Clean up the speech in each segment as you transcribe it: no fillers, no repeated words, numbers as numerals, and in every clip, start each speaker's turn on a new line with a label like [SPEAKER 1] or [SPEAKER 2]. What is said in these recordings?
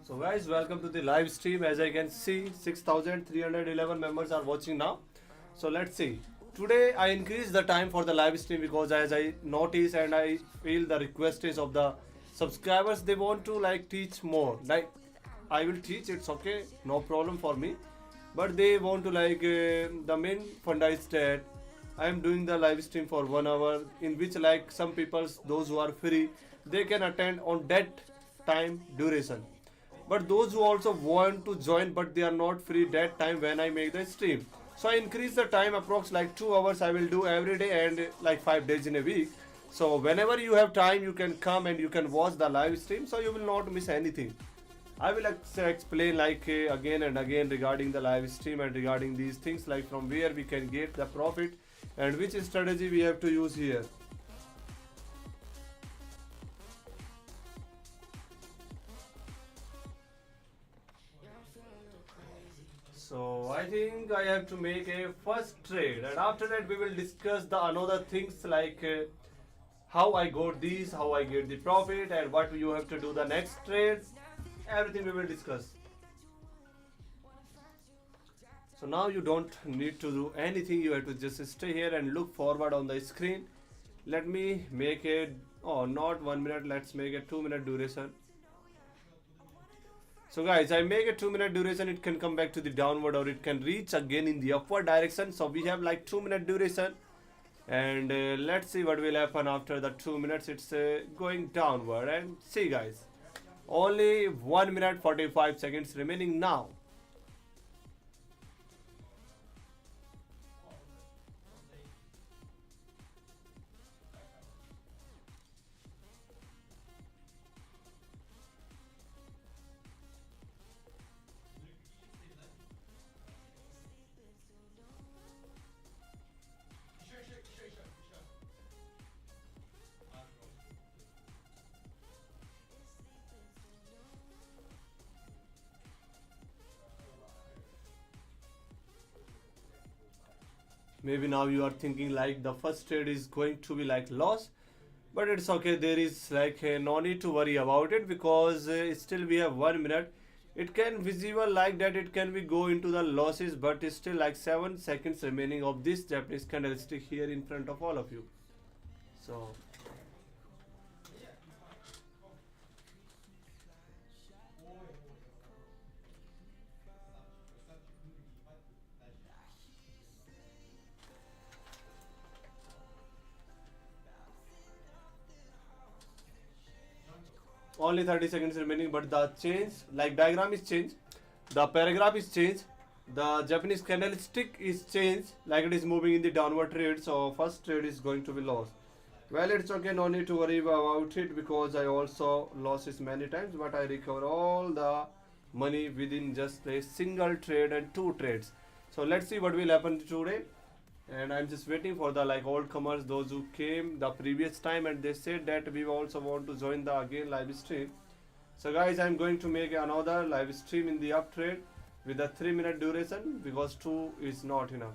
[SPEAKER 1] So guys, welcome to the live stream. As I can see, 6,311 members are watching now. So let's see. Today I increased the time for the live stream because as I notice and I feel the request is of the subscribers, they want to like teach more. Like I will teach, it's okay, no problem for me. But they want to like the main funda is that I am doing the live stream for 1 hour in which like some people, those who are free, they can attend on that time duration, but those who also want to join but they are not free that time when I make the stream, so I increase the time approx like 2 hours I will do every day and like 5 days in a week. So whenever you have time you can come and you can watch the live stream, so you will not miss anything. I will explain like again and again regarding the live stream and regarding these things, like from where we can get the profit and which strategy we have to use here. So I think I have to make a first trade, and after that we will discuss the another things like how I got these, how I get the profit, and what you have to do the next trade. Everything we will discuss. So now you don't need to do anything. You have to just stay here and look forward on the screen. Let me make it. Oh, not 1 minute. Let's make a 2 minute duration. So guys, I make a 2 minute duration, it can come back to the downward or it can reach again in the upward direction. So we have like 2 minute duration, and let's see what will happen after the 2 minutes. It's going downward, and see guys, only 1 minute 45 seconds remaining now. Maybe now you are thinking like the first trade is going to be like loss, but it's okay. There is like no need to worry about it because still we have 1 minute. It can visible like that, it can be go into the losses, but it's still like 7 seconds remaining of this Japanese candlestick here in front of all of you. So only 30 seconds remaining, but the change like diagram is changed, the paragraph is changed, the Japanese candlestick is changed, like it is moving in the downward trade. So first trade is going to be lost. Well, it's okay, no need to worry about it because I also lost it many times, but I recover all the money within just a single trade and 2 trades. So let's see what will happen today, and I'm just waiting for the like old comers, those who came the previous time and they said that we also want to join the again live stream. So guys, I'm going to make another live stream in the up trade with a 3 minute duration because 2 is not enough.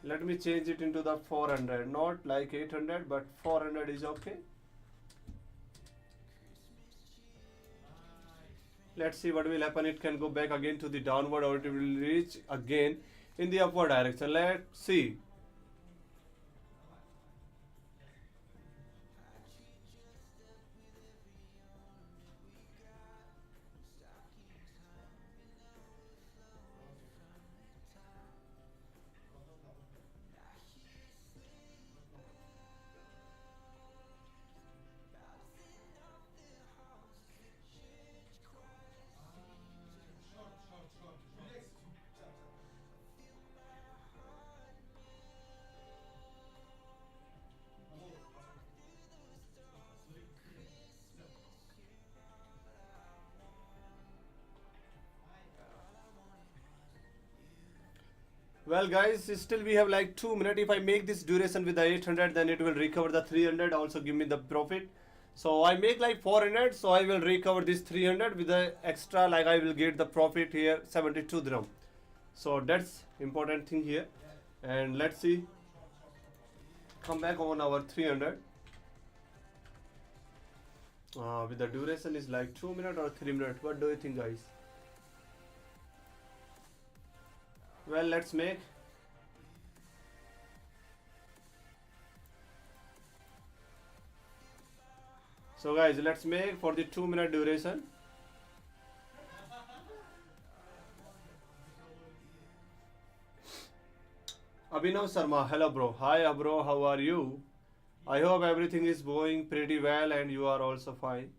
[SPEAKER 1] Let me change it into the 400, not like 800, but 400 is okay. Let's see what will happen. It can go back again to the downward or it will reach again in the upward direction. Let's see. Well guys, still we have like 2 minutes. If I make this duration with the 800, then it will recover the 300, also give me the profit. So I make like 400, so I will recover this 300 with the extra, like I will get the profit here 72 dirham. So that's important thing here. And let's see, come back on our 300. With the duration is like 2 minutes or 3 minutes. What do you think, guys? Well, let's make. So, guys, let's make for the 2 minute duration. Abhinav Sharma, hello, bro. Hi, bro. How are you? I hope everything is going pretty well and you are also fine.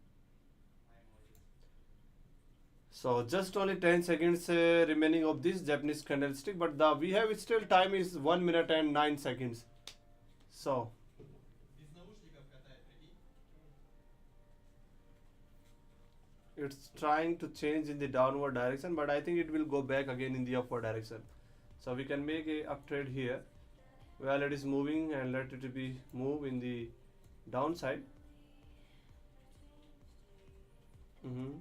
[SPEAKER 1] So just only 10 seconds remaining of this Japanese candlestick, but the we have still time is 1 minute and 9 seconds. So it's trying to change in the downward direction, but I think it will go back again in the upward direction. So we can make a up trade here. Well, it is moving and let it be move in the downside. Mm-hmm.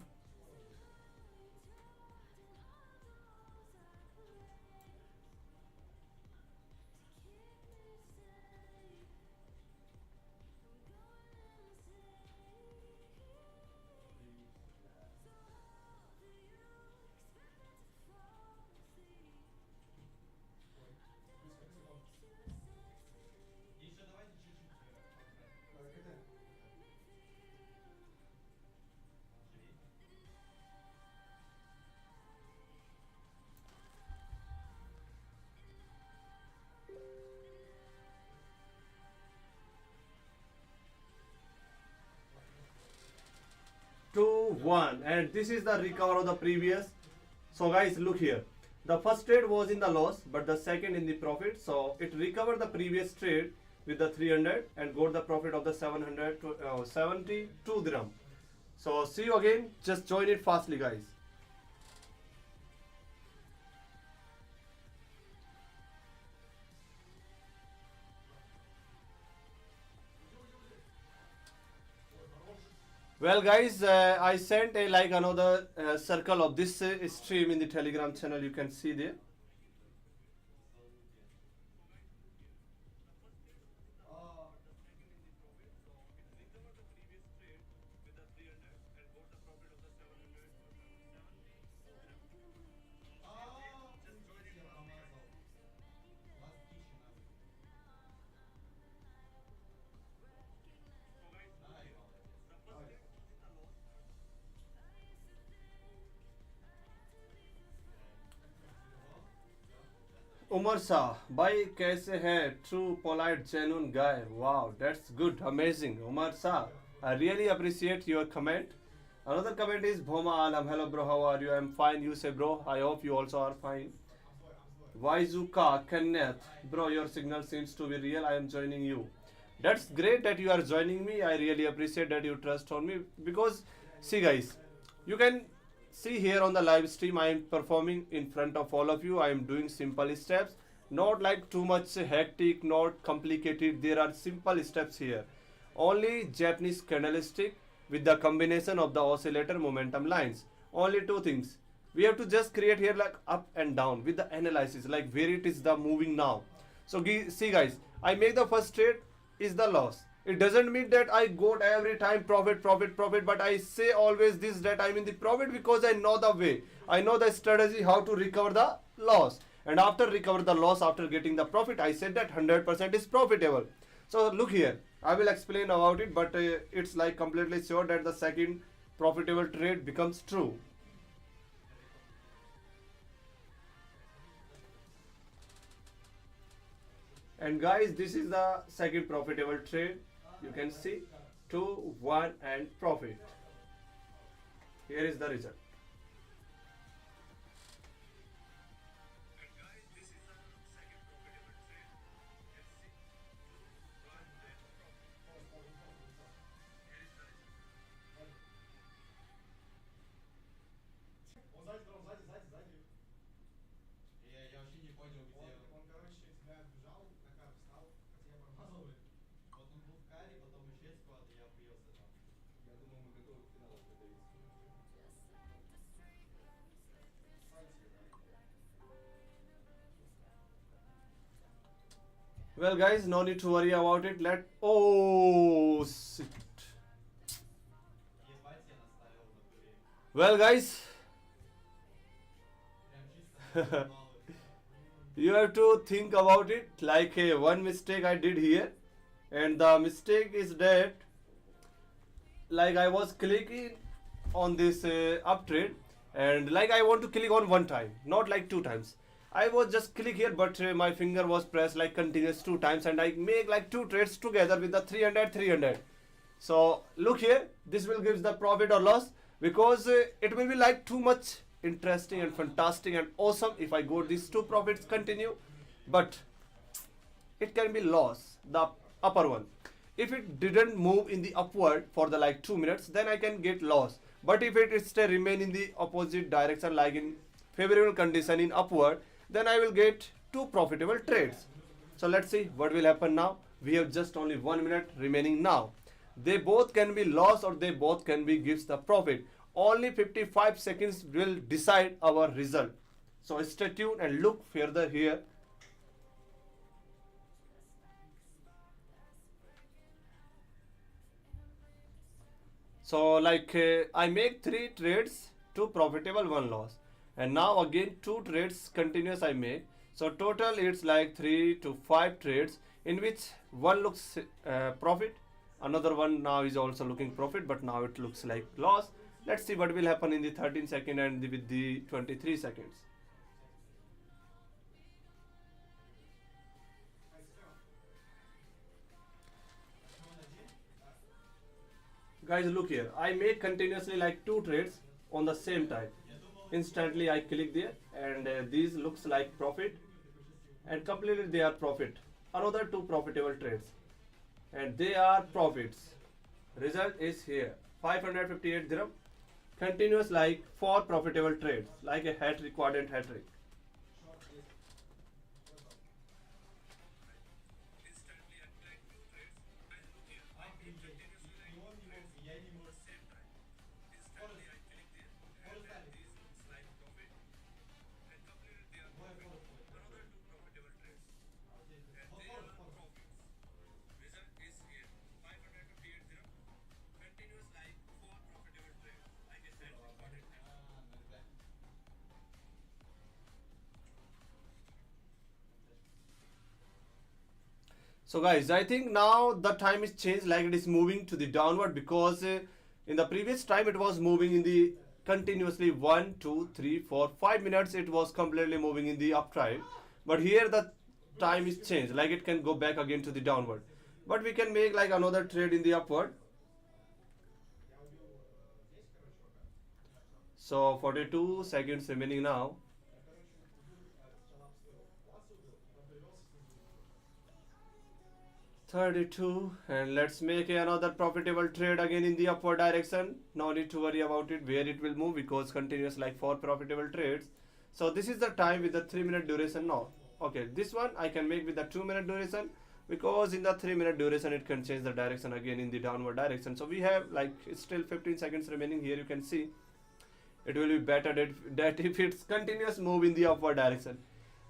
[SPEAKER 1] 2 1, and this is the recover of the previous. So guys, look here, the first trade was in the loss but the second in the profit, so it recovered the previous trade with the 300 and got the profit of the 772 dirham. So see you again, just join it fastly, guys. Well, guys, I sent a like another circle of this stream in the Telegram channel. You can see there. Umar Shah, भाई कैसे है? True, polite, genuine guy. Wow, that's good, amazing. Umar Shah, I really appreciate your comment. Another comment is Bhoma Alam. Hello, bro. How are you? I'm fine. You say, bro. I hope you also are fine. Waizuka Kenneth, bro, your signal seems to be real. I am joining you. That's great that you are joining me. I really appreciate that you trust on me because, see, guys, you can see here on the live stream I am performing in front of all of you. I am doing simple steps, not like too much hectic, not complicated. There are simple steps here. Only Japanese candlestick with the combination of the oscillator momentum lines. Only two things. We have to just create here like up and down with the analysis, like where it is the moving now. So see, guys, I make the first trade is the loss. It doesn't mean that I got every time profit, profit, profit, but I say always this that I'm in the profit because I know the way. I know the strategy how to recover the loss. And after recover the loss, after getting the profit, I said that 100% is profitable. So look here, I will explain about it, but it's like completely sure that the second profitable trade becomes true. And guys, this is the second profitable trade. You can see 2 1 and profit. Here is the result. Well, guys, no need to worry about it. Let, oh shit. Well, guys, you have to think about it. Like one mistake I did here, and the mistake is that like I was clicking on this up trade, and like I want to click on one time, not like two times. I was just click here, but my finger was pressed like continuous two times, and I make like two trades together with the 300 300. So look here, this will give the profit or loss, because it will be like too much interesting and fantastic and awesome if I go these two profits continue, but it can be loss, the upper one. If it didn't move in the upward for the like 2 minutes, then I can get loss. But if it stay remain in the opposite direction, like in favorable condition in upward, then I will get two profitable trades. So let's see what will happen now. We have just only 1 minute remaining now. They both can be loss or they both can be gives the profit. Only 55 seconds will decide our result. So stay tuned and look further here. So like I make three trades, two profitable, one loss, and now again two trades continuous I make. So total it's like 3 to 5 trades, in which one looks profit, another one now is also looking profit, but now it looks like loss. Let's see what will happen in the 13 second and with the 23 seconds. Guys, look here. I make continuously like two trades on the same time. Instantly I click there, and these looks like profit, and completely they are profit. Another two profitable trades, and they are profits. Result is here 558 dirham. Continuous like four profitable trades, like a hat trick, quadrant hat trick. So guys, I think now the time is changed, like it is moving to the downward, because in the previous time it was moving in the continuously 1 2 3 4 5 minutes, it was completely moving in the uptrend, but here the time is changed, like it can go back again to the downward, but we can make like another trade in the upward. So 42 seconds remaining now. 32, and let's make another profitable trade again in the upward direction. No need to worry about it where it will move, because continuous like four profitable trades. So this is the time with the 3 minute duration now. Okay, this one I can make with the 2 minute duration, because in the 3 minute duration it can change the direction again in the downward direction. So we have like still 15 seconds remaining here. You can see it will be better that if it's continuous move in the upward direction.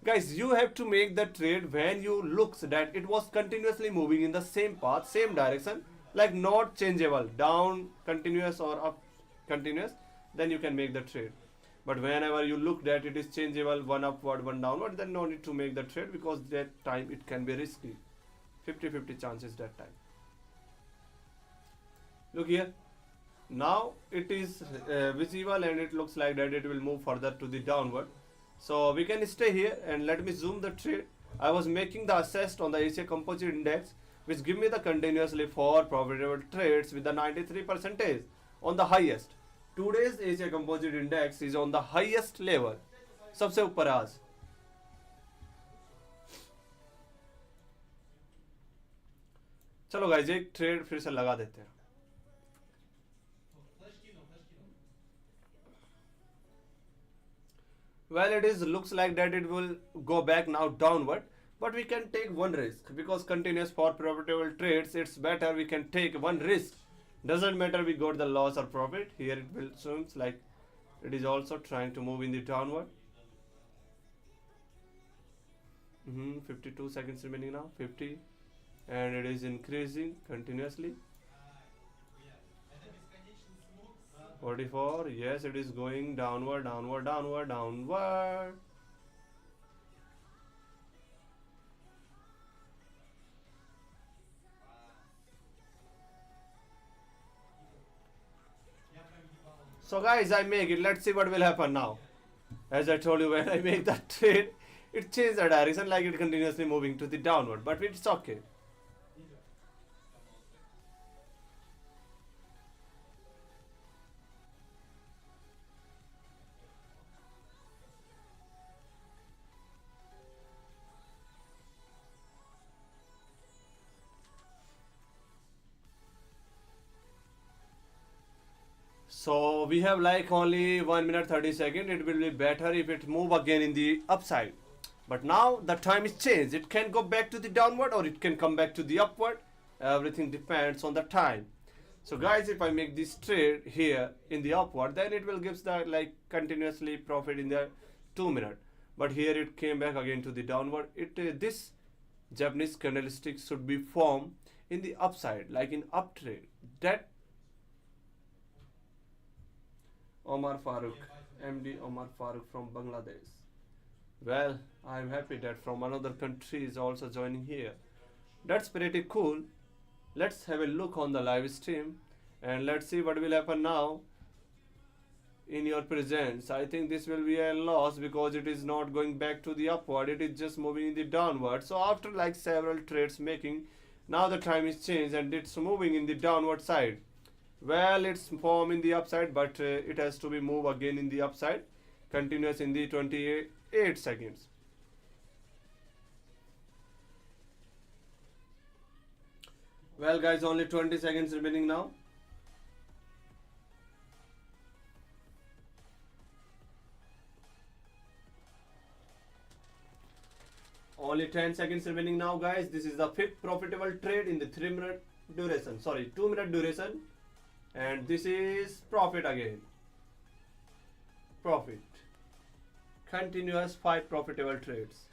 [SPEAKER 1] Guys, you have to make the trade when you looks that it was continuously moving in the same path, same direction, like not changeable, down continuous or up continuous, then you can make the trade. But whenever you look that it is changeable, one upward, one downward, then no need to make the trade, because that time it can be risky. 50-50 chances that time. Look here. Now it is visible, and it looks like that it will move further to the downward. So we can stay here, and let me zoom the trade. I was making the assessed on the Asia Composite Index, which give me the continuously four profitable trades with the 93% on the highest. Today's Asia Composite Index is on the highest level. सबसे ऊपर आज. चलो guys एक trade फिर से लगा देते हैं. Well, it is looks like that it will go back now downward, but we can take one risk, because continuous for profitable trades, it's better we can take one risk. Doesn't matter we got the loss or profit. Here it will seems like it is also trying to move in the downward. 52 seconds remaining now. 50, and it is increasing continuously. 44. Yes, it is going downward, downward, downward, downward. So guys, I make it. Let's see what will happen now. As I told you, when I make that trade, it changed the direction, like it continuously moving to the downward, but it's okay. So we have like only 1 minute 30 seconds. It will be better if it move again in the upside. But now the time is changed. It can go back to the downward or it can come back to the upward. Everything depends on the time. So guys, if I make this trade here in the upward, then it will give the like continuously profit in the 2 minute. But here it came back again to the downward. This Japanese candlestick should be formed in the upside, like in up trade. That Omar Farooq, MD Omar Farooq from Bangladesh. Well, I'm happy that from another country is also joining here. That's pretty cool. Let's have a look on the live stream and let's see what will happen now in your presence. I think this will be a loss because it is not going back to the upward, it is just moving in the downward. So after like several trades making, now the time is changed and it's moving in the downward side. Well, it's formed in the upside, but it has to be moved again in the upside, continuous in the 28 seconds. Well guys, only 20 seconds remaining now. Only 10 seconds remaining now guys. This is the fifth profitable trade in the 3 minute duration. Sorry, 2 minute duration. And this is profit again. Profit. Continuous 5 profitable trades.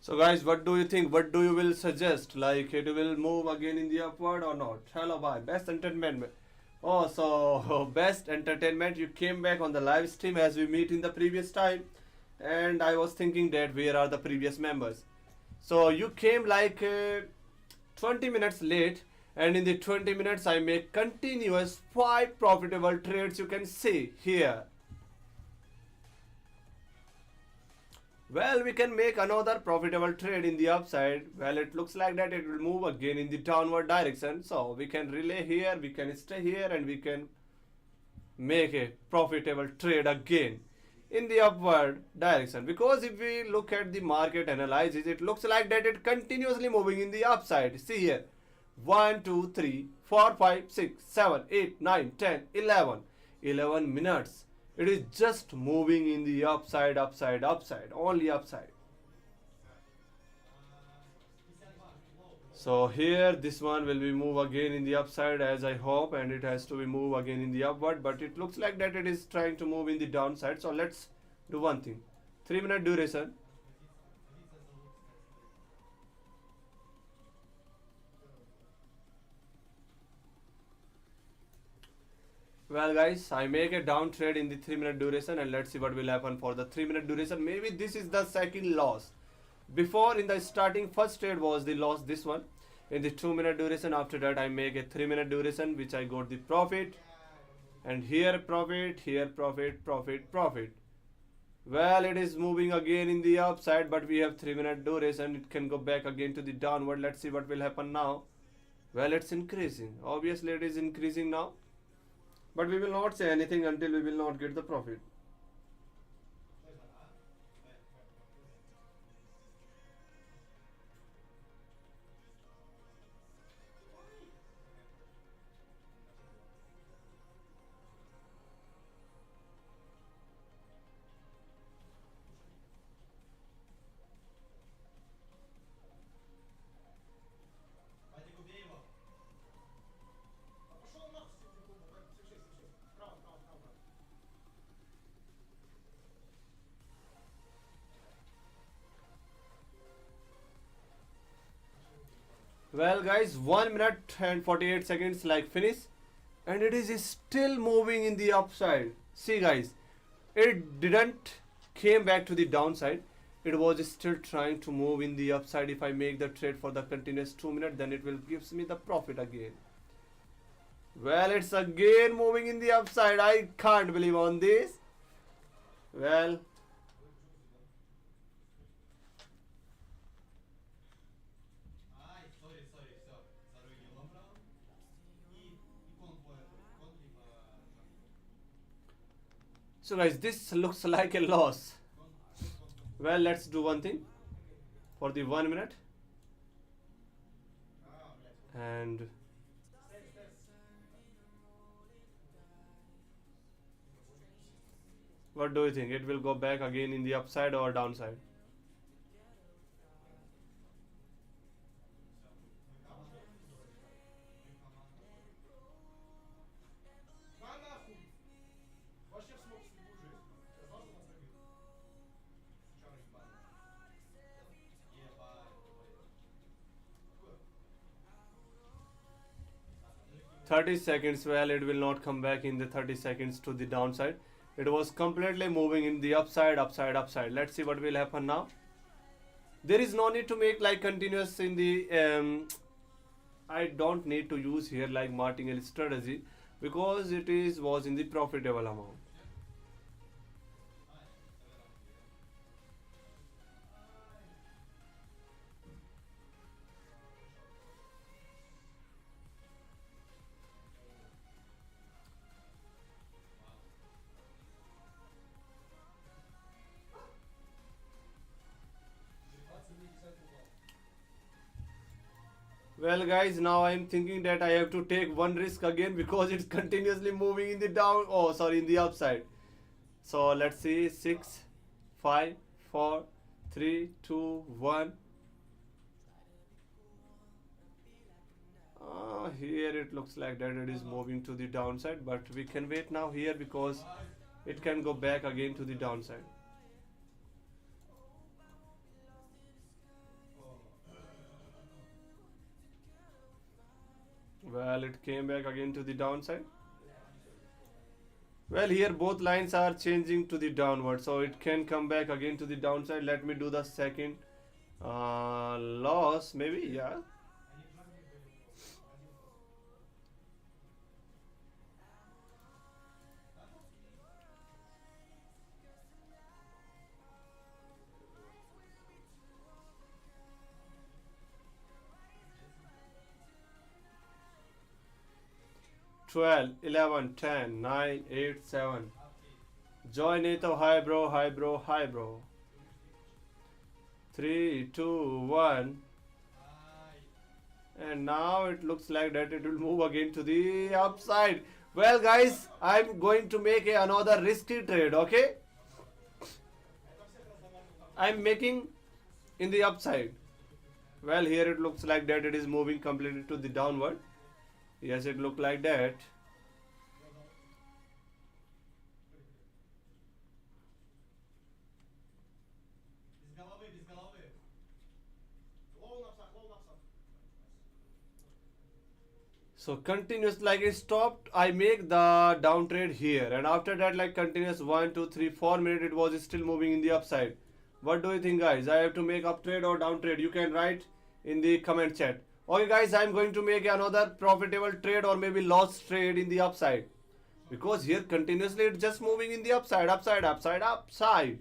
[SPEAKER 1] So guys, what do you think? What do you will suggest? Like it will move again in the upward or not? Hello, bye. Best entertainment. Oh, so best entertainment. You came back on the live stream as we meet in the previous time, and I was thinking that where are the previous members? So you came like 20 minutes late, and in the 20 minutes I make continuous 5 profitable trades. You can see here. Well, we can make another profitable trade in the upside. Well, it looks like that it will move again in the downward direction. So we can relay here, we can stay here, and we can make a profitable trade again in the upward direction. Because if we look at the market analysis, it looks like that it continuously moving in the upside. See here, 1, 2, 3, 4, 5, 6, 7, 8, 9, 10, 11. 11 minutes. It is just moving in the upside, upside, upside, only upside. So here this one will be move again in the upside as I hope, and it has to be move again in the upward, but it looks like that it is trying to move in the downside. So let's do one thing. 3 minute duration. Well guys, I make a down trade in the 3 minute duration and let's see what will happen for the 3 minute duration. Maybe this is the second loss. Before in the starting first trade was the loss, this one. In the 2 minute duration, after that I make a 3 minute duration which I got the profit. And here profit, here profit, profit, profit. Well, it is moving again in the upside, but we have 3 minute duration. It can go back again to the downward. Let's see what will happen now. Well, it's increasing. Obviously it is increasing now. But we will not say anything until we will not get the profit. Well, guys, 1 minute and 48 seconds like finish, and it is still moving in the upside. See, guys, it didn't came back to the downside. It was still trying to move in the upside. If I make the trade for the continuous 2 minutes, then it will gives me the profit again. Well, it's again moving in the upside. I can't believe on this. Well, so guys, this looks like a loss. Well, let's do one thing for the 1 minute. And what do you think? It will go back again in the upside or downside? Thirty seconds. Well, it will not come back in the 30 seconds to the downside. It was completely moving in the upside, upside, upside. Let's see what will happen now. There is no need to make like continuous in the I don't need to use here like martingale strategy, because it is was in the profitable amount. Well, guys, now I am thinking that I have to take one risk again because it's continuously moving in the down. Oh, sorry, in the upside. So let's see, 6, 5, 4, 3, 2, 1. Here it looks like that it is moving to the downside, but we can wait now here because it can go back again to the downside. Well, it came back again to the downside. Well, here both lines are changing to the downward, so it can come back again to the downside. Let me do the second loss, maybe, yeah. 12, 11, 10, 9, 8, 7. Joy Neto, hi bro, hi bro, hi bro. 3, 2, 1. And now it looks like that it will move again to the upside. Well, guys, I'm going to make another risky trade, okay? I'm making in the upside. Well, here it looks like that it is moving completely to the downward. Yes, it looked like that. So continuous, like it stopped, I make the down trade here, and after that like continuous 1, 2, 3, 4 minutes it was still moving in the upside. What do you think, guys? I have to make up trade or down trade? You can write in the comment chat. Okay, guys, I'm going to make another profitable trade or maybe loss trade in the upside, because here continuously it's just moving in the upside, upside, upside, upside.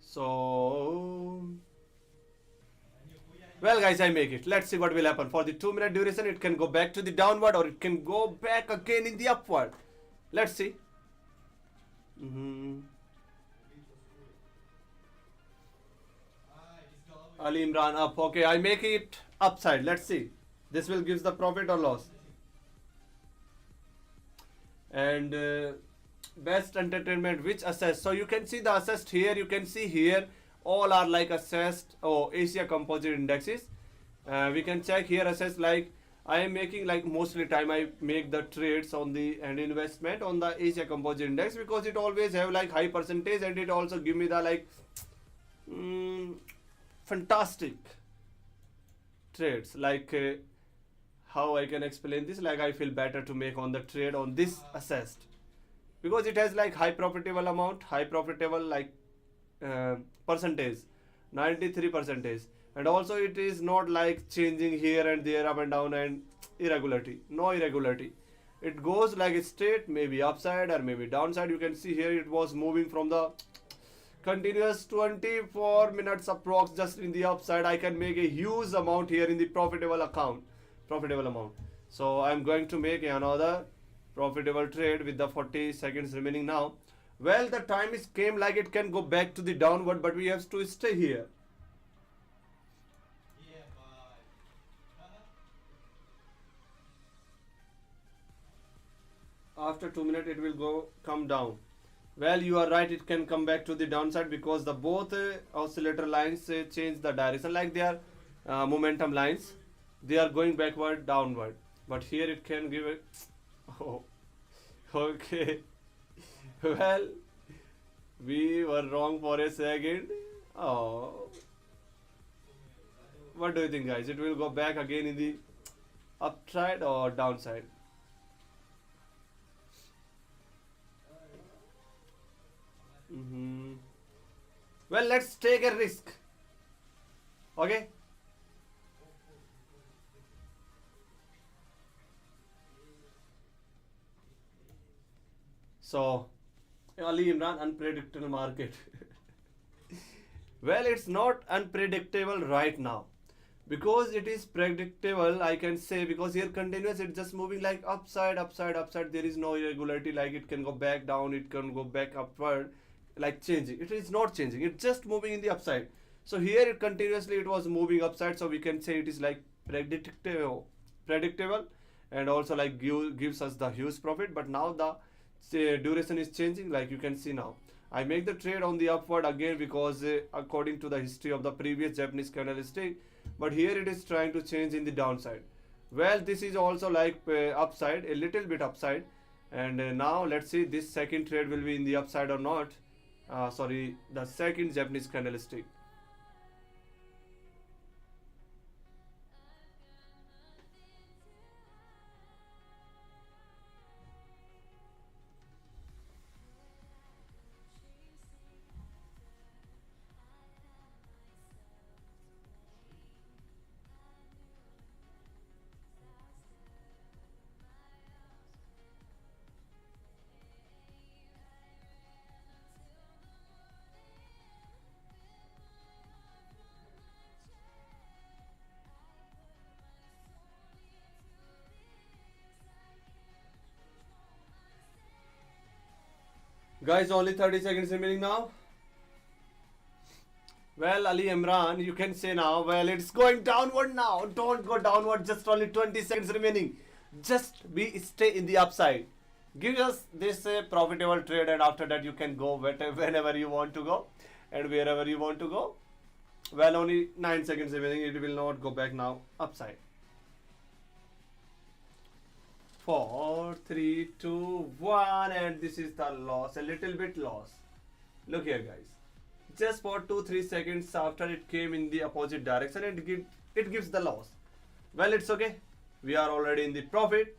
[SPEAKER 1] So well, guys, I make it. Let's see what will happen. For the 2 minute duration, it can go back to the downward or it can go back again in the upward. Let's see. Ali Imran up. Okay, I make it upside. Let's see. This will give the profit or loss. And best entertainment, which assessed? So you can see the assessed here. You can see here. All are like assessed Asia composite indexes. We can check here assessed, like I am making like mostly time I make the trades on the and investment on the Asia composite index, because it always have like high percentage and it also give me the like mm, fantastic trades. Like how I can explain this? Like I feel better to make on the trade on this assessed because it has like high profitable amount, high profitable like uh, percentage, 93 percentage, and also it is not like changing here and there, up and down, and irregularity. No irregularity. It goes like straight, maybe upside or maybe downside. You can see here it was moving from the continuous 24 minutes approx just in the upside. I can make a huge amount here in the profitable amount. So I'm going to make another profitable trade with the 40 seconds remaining now. Well, the time is came like it can go back to the downward, but we have to stay here. After 2 minutes it will go come down. Well, you are right, it can come back to the downside because the both oscillator lines change the direction, like they are momentum lines. They are going backward, downward. But here it can give a oh, okay. Well, we were wrong for a second. Oh, what do you think, guys? It will go back again in the upside or downside? hmm Well, let's take a risk. Okay. So, Ali Imran, unpredictable market. Well, it's not unpredictable right now because it is predictable, I can say, because here continuous it's just moving like upside, upside, upside. There is no irregularity, like it can go back down, it can go back upward, like changing. It is not changing, it's just moving in the upside. So here it continuously it was moving upside, so we can say it is like predictable, and also like gives us the huge profit. But now the duration is changing, like you can see now. I make the trade on the upward again because according to the history of the previous Japanese candlestick, but here it is trying to change in the downside. Well, this is also like upside, a little bit upside, and now let's see this second trade will be in the upside or not. Sorry, the second Japanese candlestick. Guys, only 30 seconds remaining now. Well, Ali Imran, you can say now, well, it's going downward now. Don't go downward, just only 20 seconds remaining. Just be stay in the upside. Give us this profitable trade, and after that you can go whenever you want to go and wherever you want to go. Well, only 9 seconds remaining. It will not go back now upside. 4, 3, 2, 1, and this is the loss. A little bit loss. Look here, guys. Just for 2-3 seconds after it came in the opposite direction, it gives the loss. Well, it's okay. We are already in the profit.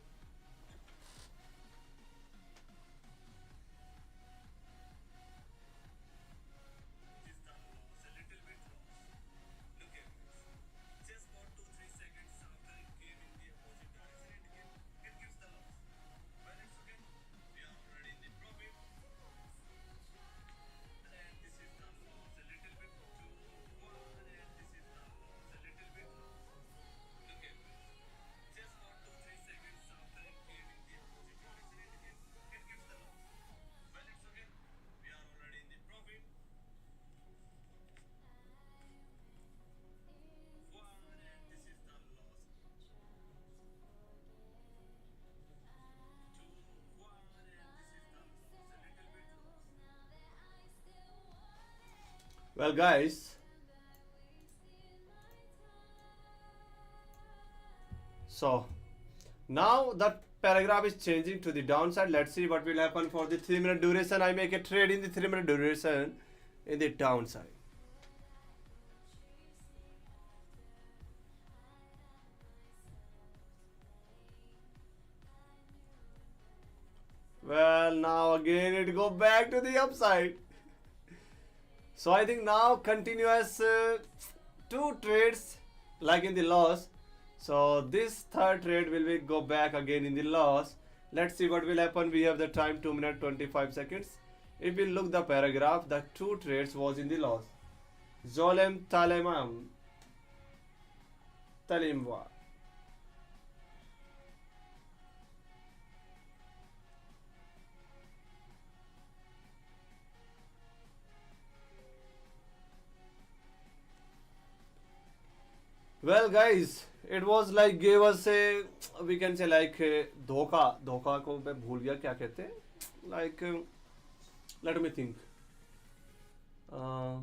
[SPEAKER 1] Well, guys, so now the paragraph is changing to the downside. Let's see what will happen for the 3-minute duration. I make a trade in the 3-minute duration in the downside. Well, now again it go back to the upside. So I think now continuous two trades like in the loss. So this third trade will be go back again in the loss. Let's see what will happen. We have the time 2 minutes 25 seconds. If we look the paragraph, the two trades was in the loss. Zolem Talemam Talimwa. Well, guys, it was like gave us a, we can say like धोखा धोखा को मैं भूल गया क्या कहते हैं, like let me think. uh,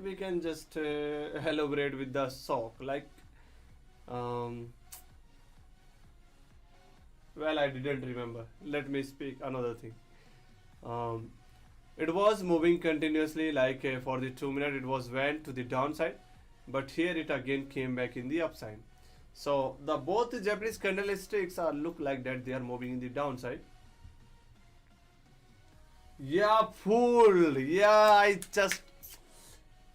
[SPEAKER 1] we can just elaborate with the sock like um, well, I didn't remember. Let me speak another thing. um, it was moving continuously like for the 2 minutes it was went to the downside, but here it again came back in the upside. So the both Japanese candlesticks are look like that they are moving in the downside. Yeah, fool. Yeah, I just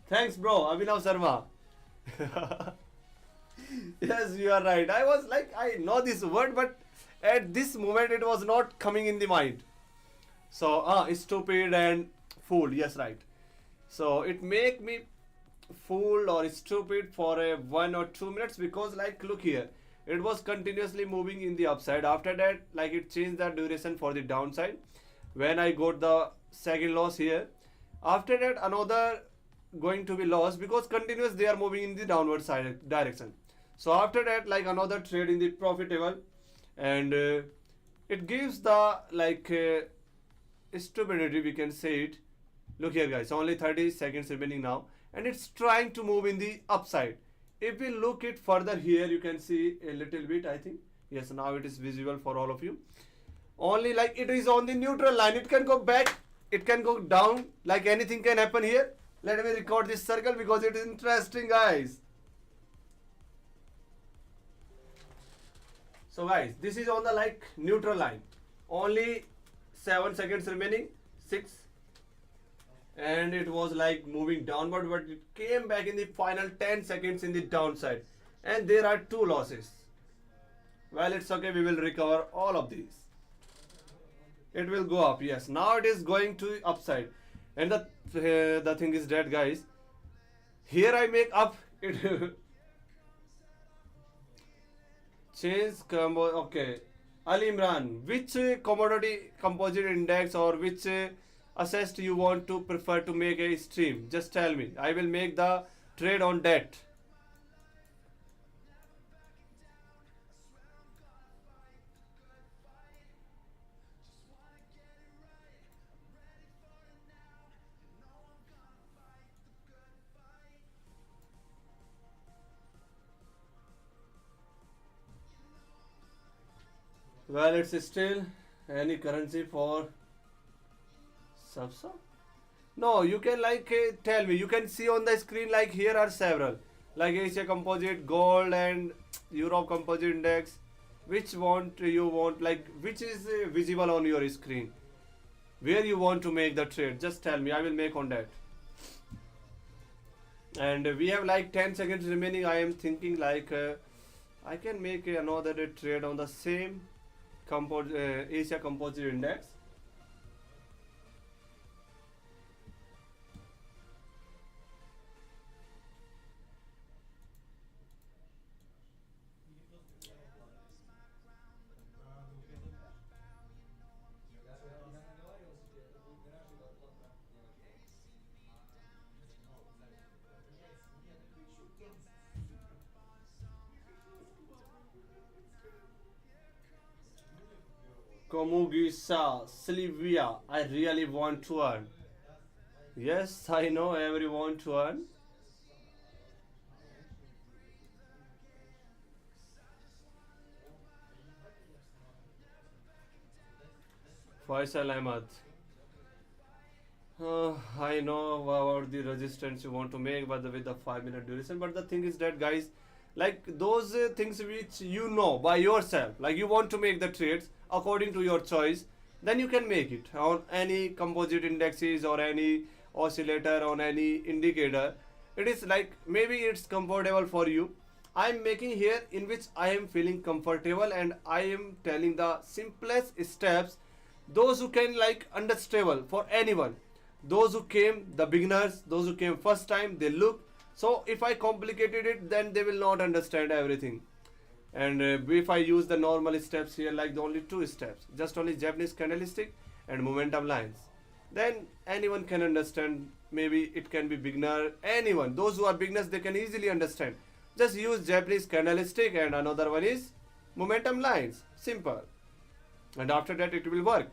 [SPEAKER 1] thanks, bro. Abhinav Sharma. Yes, you are right. I was like, I know this word, but at this moment it was not coming in the mind. So, stupid and fool. Yes, right. So it make me fool or stupid for a 1 or 2 minutes because, like, look here, it was continuously moving in the upside. After that, like, it changed the duration for the downside. When I got the second loss here, after that another going to be lost because continuous they are moving in the downward side direction. So after that, like another trade in the profitable, and it gives the like stupidity, we can say it. Look here, guys, only 30 seconds remaining now, and it's trying to move in the upside. If we look it further here, you can see a little bit, I think. Yes, now it is visible for all of you. Only like it is on the neutral line. It can go back, it can go down, like anything can happen here. Let me record this circle because it is interesting, guys. So guys, this is on the like neutral line. Only 7 seconds remaining, 6, and it was like moving downward, but it came back in the final 10 seconds in the downside, and there are two losses. Well, it's okay, we will recover all of these. It will go up. Yes, now it is going to upside, and the thing is that, guys, here I make up it. Change combo. Okay, Ali Imran, which commodity composite index or which assessed you want to prefer to make a stream? Just tell me. I will make the trade on that. Well, it's still any currency for Sabsa? No, you can like tell me. You can see on the screen like here are several, like Asia Composite, Gold, and Europe Composite Index. Which want you want, like which is visible on your screen? Where you want to make the trade? Just tell me. I will make on that. And we have like 10 seconds remaining. I am thinking like I can make another trade on the same Asia Composite Index. Komugisa, Sylvia, I really want to earn. Yes, I know everyone to earn. Faisal Ahmad. I know about the resistance you want to make, but with the 5 minute duration. But the thing is that, guys, like those things which you know by yourself, like you want to make the trades according to your choice, then you can make it on any composite indexes or any oscillator on any indicator. It is like maybe it's comfortable for you. I'm making here in which I am feeling comfortable, and I am telling the simplest steps, those who can like understandable for anyone, those who came the beginners, those who came first time, they look. So if I complicated it, then they will not understand everything. And if I use the normal steps here, like the only two steps, just only Japanese candlestick and momentum lines, then anyone can understand. Maybe it can be beginner, anyone, those who are beginners, they can easily understand. Just use Japanese candlestick and another one is momentum lines, simple, and after that it will work.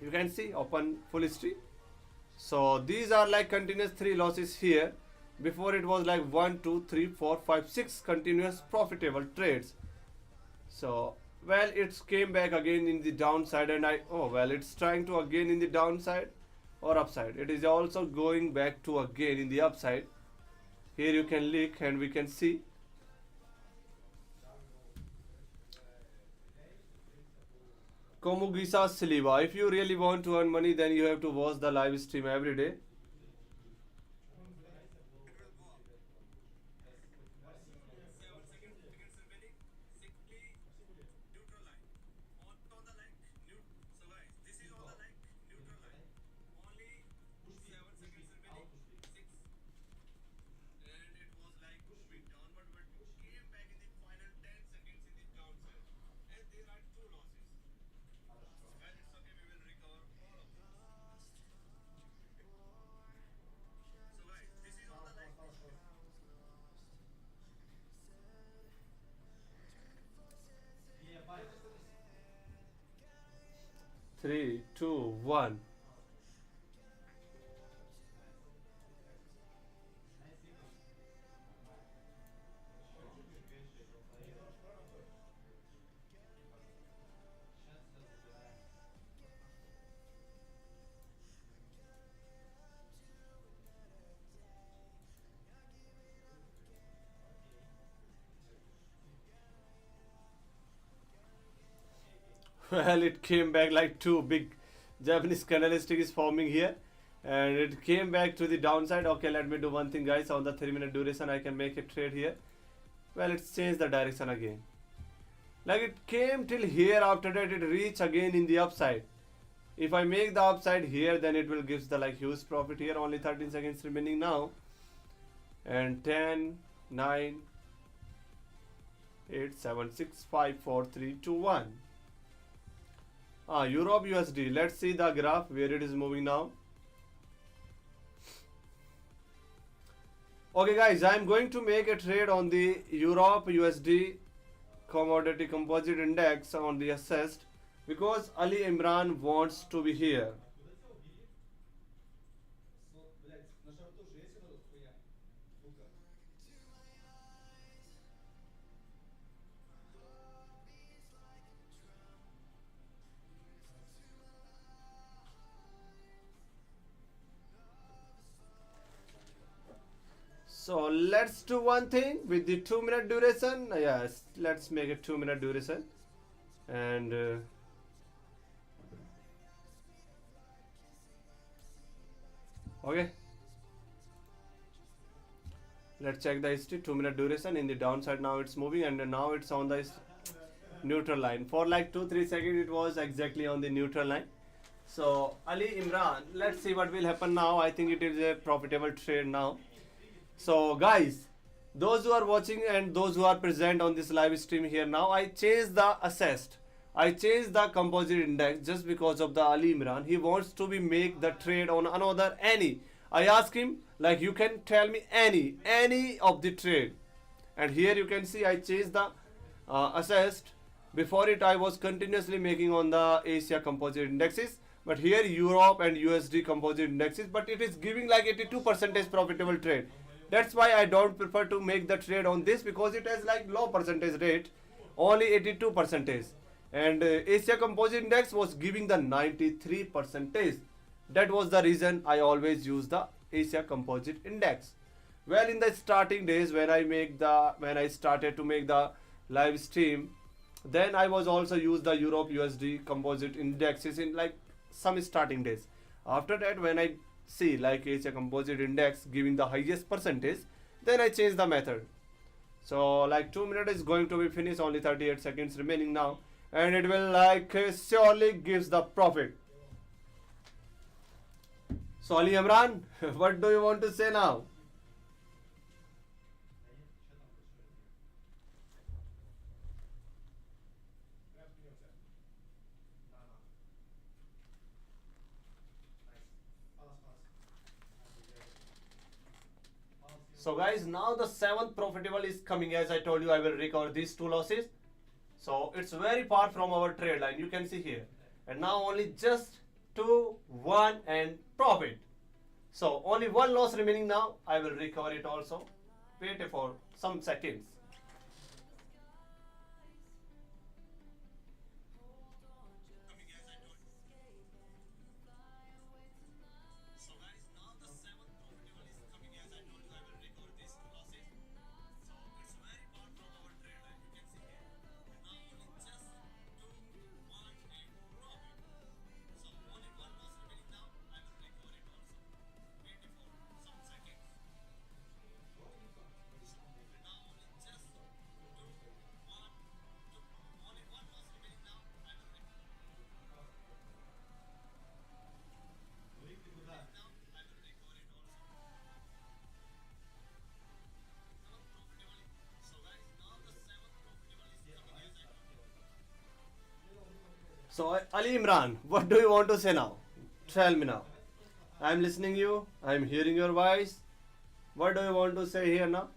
[SPEAKER 1] You can see open full history. So these are like continuous three losses here. Before it was like 1 2 3 4 5 6 continuous profitable trades. So well, it's came back again in the downside, and I, oh well, it's trying to again in the downside or upside. It is also going back to again in the upside. Here you can look and we can see. Komugisa Siliva. If you really want to earn money, then you have to watch the live stream every day. Three, two, one. Well, it came back like two big Japanese candlestick is forming here, and it came back to the downside. Okay, let me do one thing, guys. On the 3 minute duration, I can make a trade here. Well, it's changed the direction again. Like it came till here. After that, it reached again in the upside. If I make the upside here, then it will give the like huge profit here. Only 13 seconds remaining now, and 10, 9, 8, 7, 6, 5, 4, 3, 2, 1. Europe USD. Let's see the graph where it is moving now. Okay, guys, I am going to make a trade on the Europe USD commodity composite index on the assessed, because Ali Imran wants to be here. So let's do one thing with the 2 minute duration. Yes, let's make it 2 minute duration, and okay, let's check the history. 2 minute duration in the downside. Now it's moving, and now it's on the neutral line. For like 2 3 seconds, it was exactly on the neutral line. So Ali Imran, let's see what will happen now. I think it is a profitable trade now. So guys, those who are watching and those who are present on this live stream here now, I changed the assessed, I changed the composite index just because of the Ali Imran. He wants to be make the trade on another any. I asked him like, you can tell me any of the trade, and here you can see I changed the assessed. Before it I was continuously making on the Asia composite indexes, but here Europe and USD composite indexes, but it is giving like 82% profitable trade. That's why I don't prefer to make the trade on this, because it has like low percentage rate, only 82%, and Asia composite index was giving the 93%. That was the reason I always use the Asia composite index. Well, in the starting days when I started to make the live stream, then I was also use the Europe USD composite indexes in like some starting days. After that, when I see like it's a composite index giving the highest percentage, then I change the method. So like 2 minutes is going to be finished, only 38 seconds remaining now, and it will like surely gives the profit. So Ali Imran, what do you want to say now? So guys, now the seventh profitable is coming. As I told you, I will recover these two losses. So it's very far from our trade line. You can see here. And now only just two, one, and profit. So only one loss remaining now. I will recover it also. Wait for some seconds. So Ali Imran, what do you want to say now? Tell me now. I'm listening you. I'm hearing your voice. What do you want to say here now?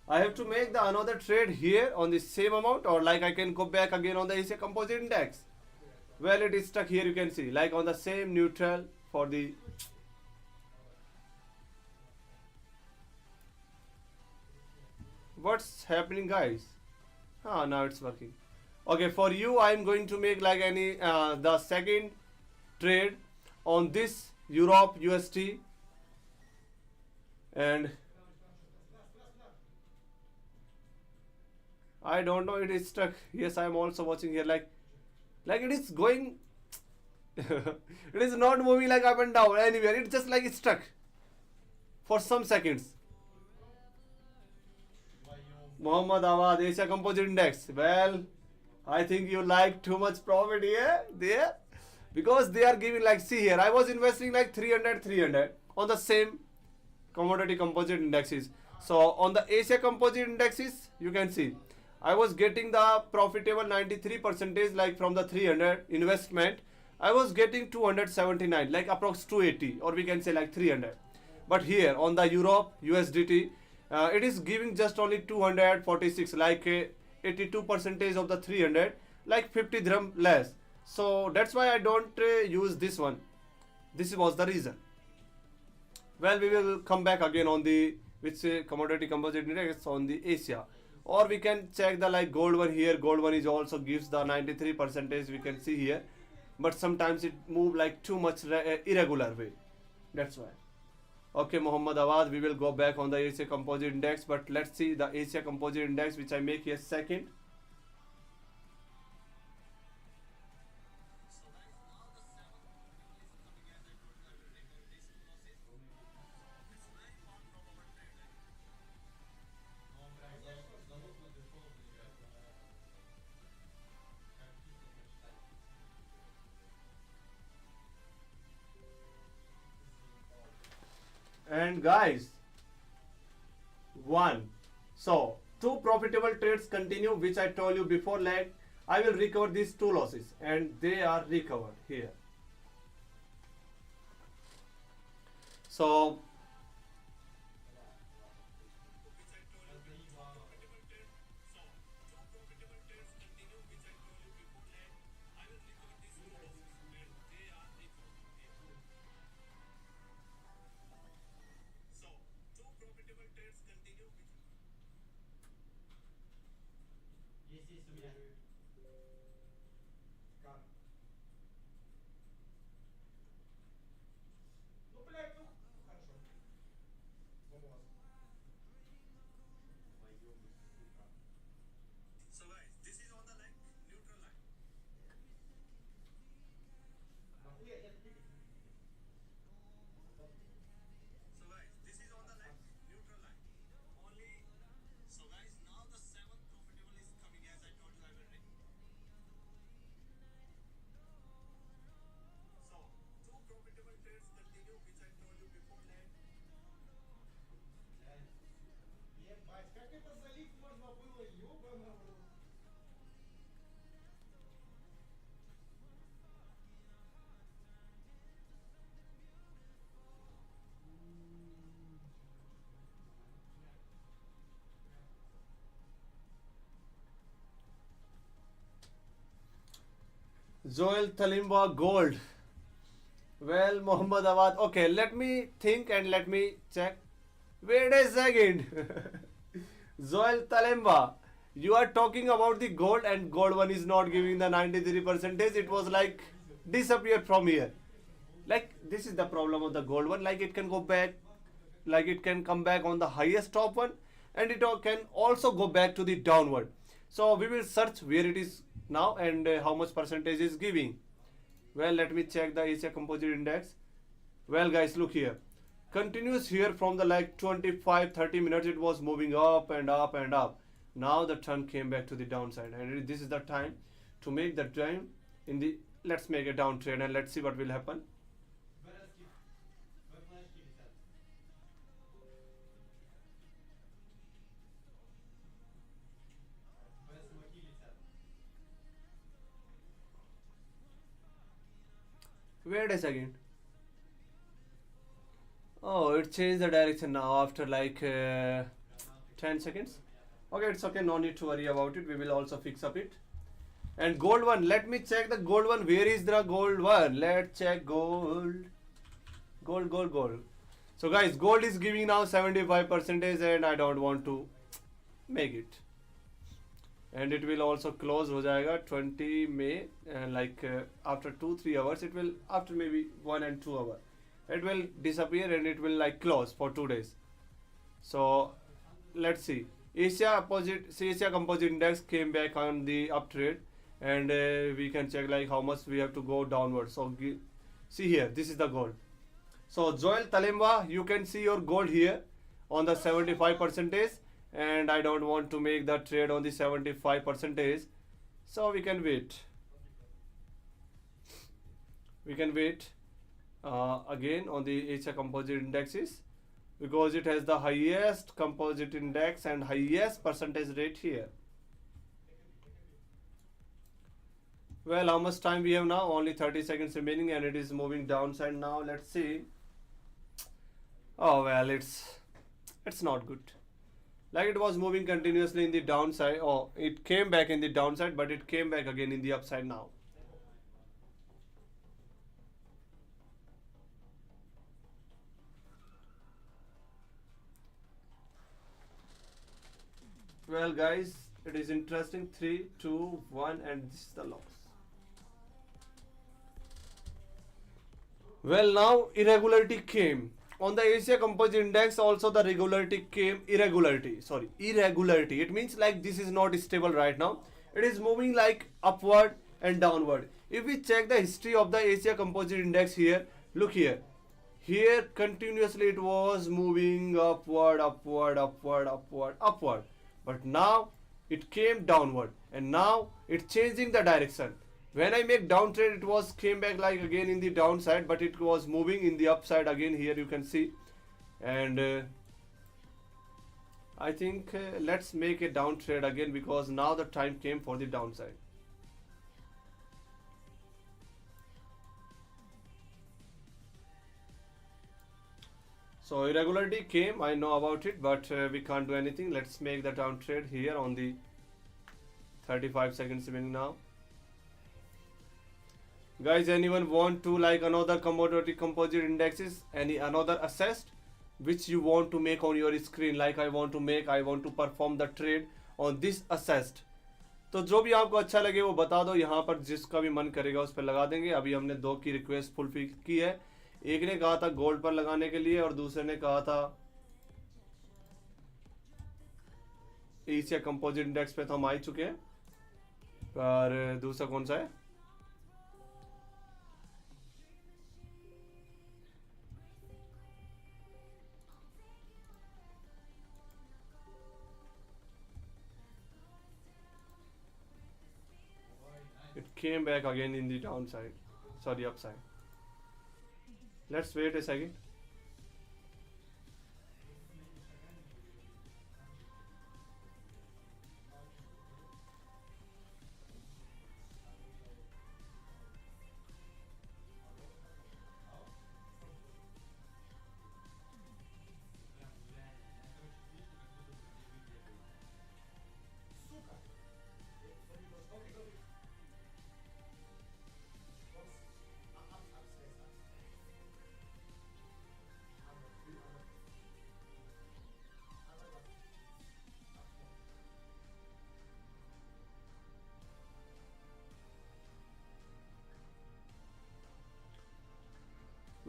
[SPEAKER 1] I have to make the another trade here on the same amount, or like I can go back again on the Asia Composite Index. Well, it is stuck here. You can see like on the same neutral for the. What's happening, guys? Ah, now it's working. Okay, for you, I'm going to make like any the second trade on this Europe USD, and I don't know, it is stuck. Yes, I'm also watching here like it is going. It is not moving like up and down anywhere. It's just like it's stuck for some seconds. Muhammad Awad, Asia Composite Index. Well, I think you like too much profit here, there, because they are giving like, see here, I was investing like 300 on the same commodity composite indexes. So on the Asia Composite indexes, you can see I was getting the profitable 93 percentage like from the 300 investment. I was getting 279, like approx 280, or we can say like 300. But here on the Europe USDT, it is giving just only 246, like 82 percentage of the 300, like 50 dirham less. So that's why I don't use this one. This was the reason. Well, we will come back again on the which commodity composite index on the Asia, or we can check the like gold one here. Gold one is also gives the 93 percentage, we can see here, but sometimes it move like too much irregular way. That's why. Okay, Muhammad Awad, we will go back on the Asia Composite Index, but let's see the Asia Composite Index, which I make here second. And guys, one. So two profitable trades continue, which I told you before. Like I will recover these two losses, and they are recovered here. So Joel Talimba gold. Well, Mohammad Awad. Okay, let me think and let me check. Wait a second. Joel Talimba. You are talking about the gold and gold one is not giving the 93 percentage. It was like disappeared from here. Like this is the problem of the gold one. Like it can go back, like it can come back on the highest top one, and it can also go back to the downward. So we will search where it is now and how much percentage is giving. Well, let me check the Asia Composite Index. Well, guys, look here. Continuous here from the like 25-30 minutes. It was moving up and up and up. Now the trend came back to the downside, and this is the time to make the time in the. Let's make a down trade and let's see what will happen. Wait a second. Oh, it changed the direction now after like 10 seconds. Okay, it's okay. No need to worry about it. We will also fix up it. And gold one. Let me check the gold one. Where is the gold one? Let's check gold. Gold, gold, gold. So guys, gold is giving now 75 percentage and I don't want to make it. And it will also close हो जाएगा 20 May and like after 2-3 hours it will, after maybe 1 and 2 hours it will disappear and it will like close for 2 days. So let's see. Asia Composite Index came back on the up trade and we can check like how much we have to go downward. So see here, this is the gold. So Joel Talimba, you can see your gold here on the 75 percentage, and I don't want to make the trade on the 75 percentage, so we can wait. We can wait again on the Asia Composite Indexes because it has the highest composite index and highest percentage rate here. Well, how much time we have now? Only 30 seconds remaining and it is moving downside now. Let's see. Oh well, it's not good. Like it was moving continuously in the downside. Oh, it came back in the downside, but it came back again in the upside now. Well, guys, it is interesting. 3, 2, 1, and this is the loss. Well, now irregularity came. On the Asia Composite Index also the irregularity. It means like this is not stable right now. It is moving like upward and downward. If we check the history of the Asia Composite Index here, look here. Here continuously it was moving upward. But now it came downward and now it's changing the direction. When I make down trade, it was came back like again in the downside, but it was moving in the upside again. Here you can see, and I think let's make a down trade again because now the time came for the downside. So irregularity came, I know about it, but we can't do anything. Let's make the down trade here on the 35 seconds remaining now. Guys, anyone want to like another commodity composite indexes, any another assessed which you want to make on your screen? Like I want to perform the trade on this assessed. तो जो भी आपको अच्छा लगे वो बता दो, यहाँ पर जिसका भी मन करेगा उस पर लगा देंगे. अभी हमने 2 की रिक्वेस्ट फुलफिल की है. एक ने कहा था गोल्ड पर लगाने के लिए और दूसरे ने कहा था एशिया कंपोजिट इंडेक्स पे. तो हम आ ही चुके हैं, पर दूसरा कौन सा है? It came back again in the downside, sorry, upside. Let's wait a second.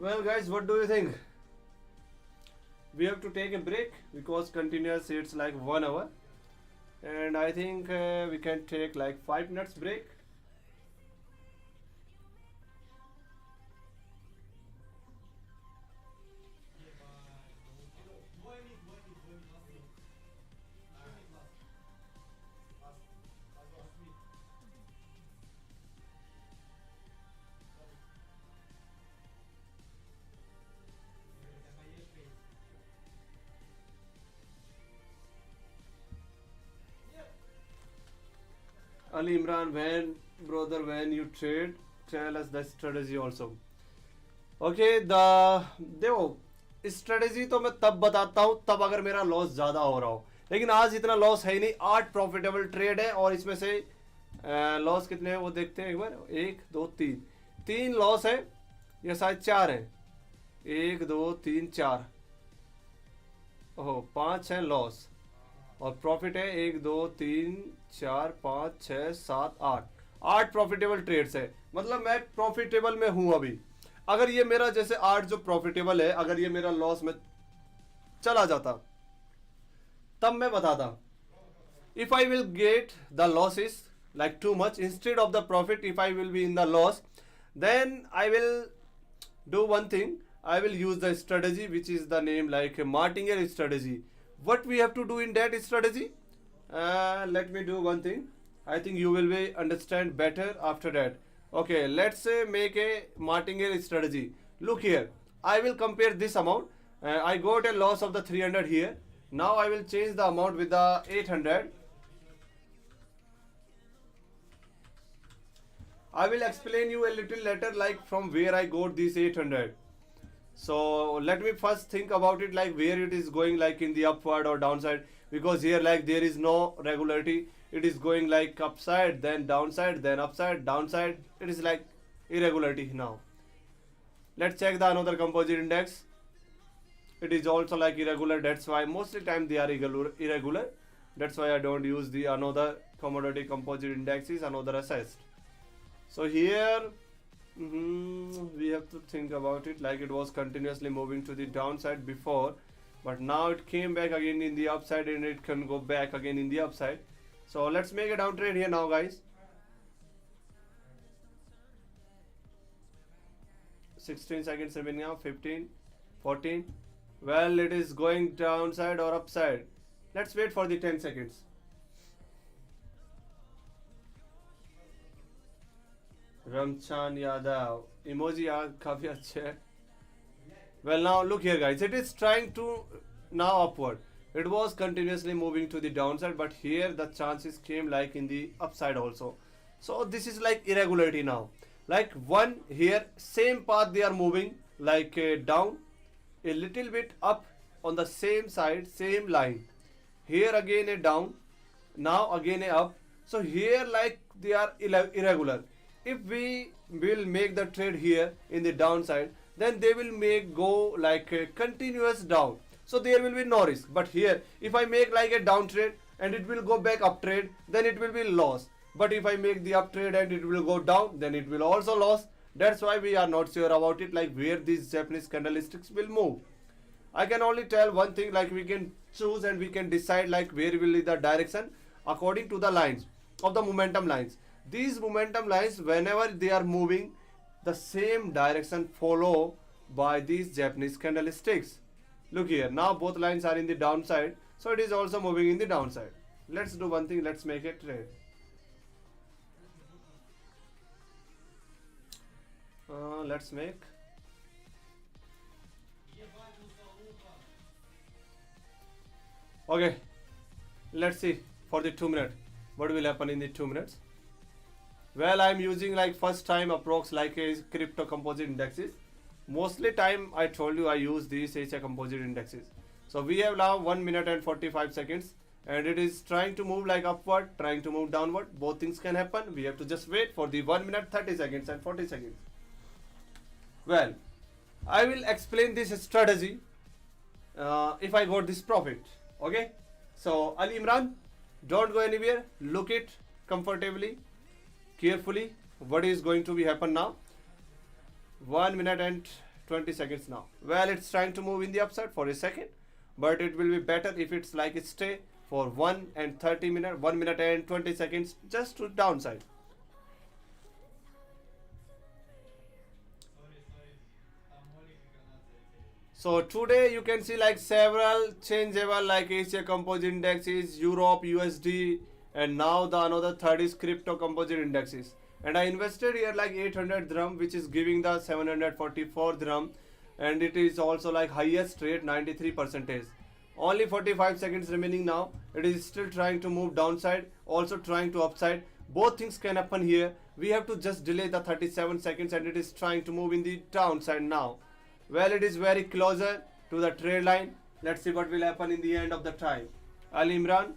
[SPEAKER 1] Well, guys, what do you think? We have to take a break because continuous it's like 1 hour, and I think we can take like 5 minutes break. Ali Imran, when brother, when you trade, tell us the strategy also. Okay the देखो strategy तो मैं तब बताता हूँ तब अगर मेरा loss ज़्यादा हो रहा हो, लेकिन आज इतना लॉस है ही नहीं। 8 प्रॉफिटेबल ट्रेड है और इसमें से लॉस कितने हैं वो देखते हैं एक बार। 1 2 3 लॉस है या शायद 4 है। 1 2 3 4 ओहो 5 है लॉस और प्रॉफिट है 1 2 3 4 5 6 7 8। 8 प्रॉफिटेबल ट्रेड्स है, मतलब मैं प्रॉफिटेबल में हूं अभी। अगर ये मेरा जैसे 8 जो प्रॉफिटेबल है, अगर ये मेरा लॉस में चला जाता तब मैं बताता। If I will get the losses like too much instead of the profit, if I will be in the loss, then I will do one thing. I will use the strategy which is the name like a martingale strategy. What we have to do in that strategy, let me do one thing. I think you will be understand better after that. Okay, let's say make a martingale strategy. Look here, I will compare this amount. I got a loss of the 300 here. Now I will change the amount with the 800. I will explain you a little later like from where I got this 800. So let me first think about it like where it is going, like in the upward or downside, because here like there is no regularity. It is going like upside, then downside, then upside, downside. It is like irregularity now. Let's check the another composite index. It is also like irregular. That's why mostly time they are irregular. That's why I don't use the another commodity composite indexes, another assessed. So here we have to think about it like it was continuously moving to the downside before, but now it came back again in the upside and it can go back again in the upside. So let's make a down trade here now, guys. 16 seconds remaining now. 15, 14. Well, it is going downside or upside. Let's wait for the 10 seconds. Ramchan Yadav emoji काफी अच्छे है. Well, now look here, guys. It is trying to now upward. It was continuously moving to the downside, but here the chances came like in the upside also. So this is like irregularity now. Like one here, same path they are moving like down, a little bit up on the same side, same line. Here again a down, now again a up. So here like they are irregular. If we will make the trade here in the downside, then they will make go like a continuous down. So there will be no risk. But here, if I make like a down trade and it will go back up trade, then it will be loss. But if I make the up trade and it will go down, then it will also loss. That's why we are not sure about it, like where these Japanese candlesticks will move. I can only tell one thing, like we can choose and we can decide like where will be the direction according to the lines of the momentum lines. These momentum lines, whenever they are moving, the same direction follow by these Japanese candlesticks. Look here, now both lines are in the downside, so it is also moving in the downside. Let's do one thing, let's make a trade. Let's make. Okay, let's see for the 2 minutes what will happen in the 2 minutes. Well, I'm using like first time approx like a crypto composite indexes. Mostly time I told you I use these HA composite indexes. So we have now 1 minute and 45 seconds and it is trying to move like upward, trying to move downward. Both things can happen. We have to just wait for the 1 minute 30 seconds and 40 seconds. Well, I will explain this strategy if I got this profit. Okay. So Ali Imran, don't go anywhere. Look it comfortably, carefully. What is going to be happen now? 1 minute and 20 seconds now. Well, it's trying to move in the upside for a second, but it will be better if it's like it stay for 1 and 30 minutes, 1 minute and 20 seconds just to downside. So today you can see like several changeable like Asia Composite Indexes, Europe, USD, and now the another third is crypto composite indexes. And I invested here like 800 dirham, which is giving the 744 dirham, and it is also like highest rate 93 percentage. Only 45 seconds remaining now. It is still trying to move downside, also trying to upside. Both things can happen here. We have to just delay the 37 seconds, and it is trying to move in the downside now. Well, it is very closer to the trade line. Let's see what will happen in the end of the time. Ali Imran.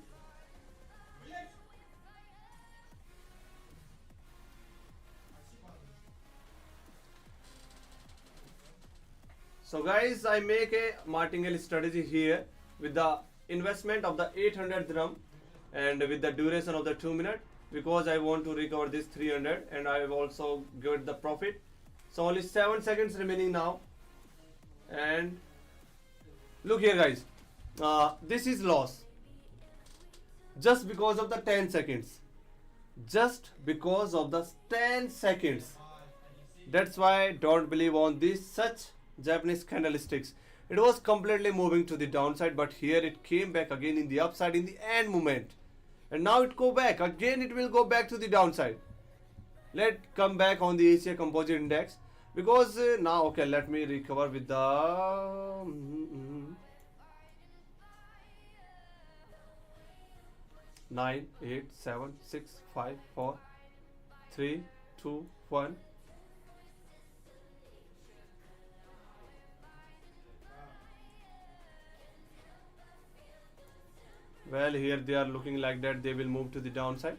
[SPEAKER 1] So guys, I make a martingale strategy here with the investment of the 800 dirham and with the duration of the 2 minutes, because I want to recover this 300 and I have also got the profit. So only 7 seconds remaining now. And look here guys, this is loss just because of the 10 seconds, just because of the 10 seconds. That's why don't believe on this such Japanese candlesticks. It was completely moving to the downside, but here it came back again in the upside in the end moment, and now it go back again, it will go back to the downside. Let's come back on the Asia Composite Index, because now okay, let me recover with the 9, 8, 7, 6, 5, 4, 3, 2, 1. Well, here they are looking like that they will move to the downside.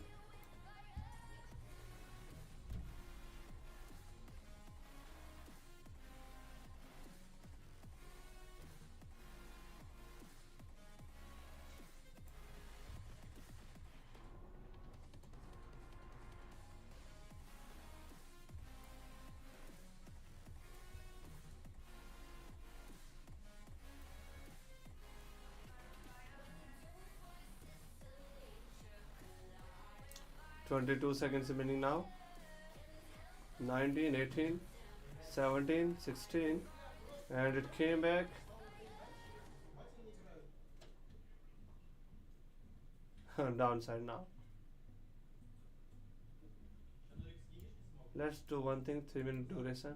[SPEAKER 1] 22 seconds remaining now. 19, 18, 17, 16, and it came back. Downside now. Let's do one thing, 3-minute duration.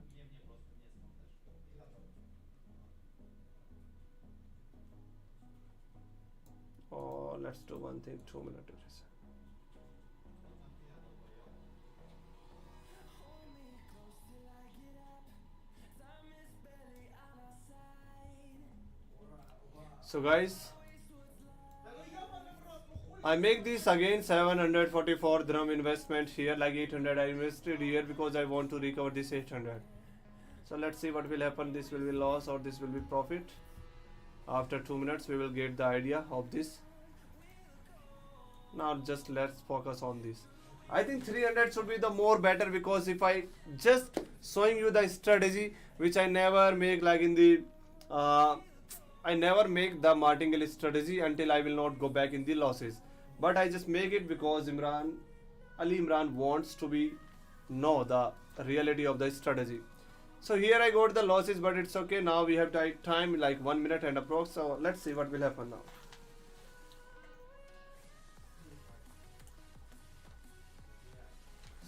[SPEAKER 1] Or let's do one thing, 2-minute duration. So guys, I make this again 744 dirham investment here, like 800 I invested here because I want to recover this 800. So let's see what will happen. This will be loss or this will be profit. After 2 minutes we will get the idea of this. Now just let's focus on this. I think 300 should be the more better, because if I just showing you the strategy which I never make, like in the I never make the martingale strategy until I will not go back in the losses, but I just make it because Ali Imran wants to be know the reality of the strategy. So here I got the losses, but it's okay. Now we have time like 1 minute and approx. So let's see what will happen now.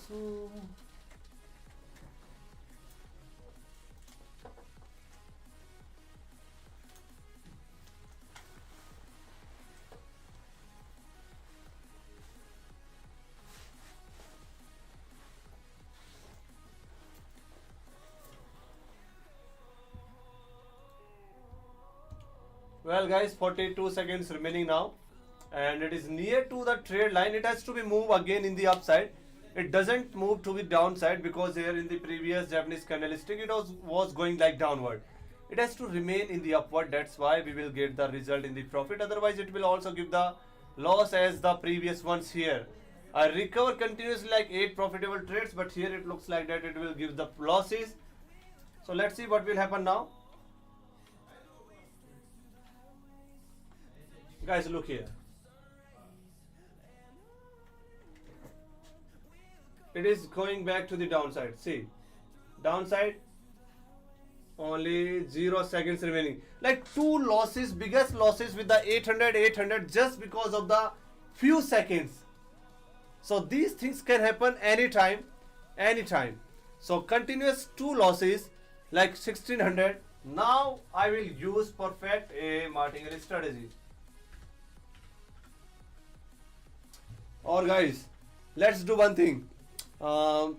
[SPEAKER 1] So well guys, 42 seconds remaining now, and it is near to the trade line. It has to be moved again in the upside. It doesn't move to the downside, because here in the previous Japanese candlestick it was going like downward. It has to remain in the upward. That's why we will get the result in the profit. Otherwise it will also give the loss as the previous ones here. I recover continuously like 8 profitable trades, but here it looks like that it will give the losses. So let's see what will happen now. Guys, look here. It is going back to the downside. See, downside, only 0 seconds remaining. Like two losses, biggest losses with the 800 just because of the few seconds. So these things can happen anytime, anytime. So continuous two losses like 1600. Now I will use perfect a martingale strategy. Or guys, let's do one thing. Um,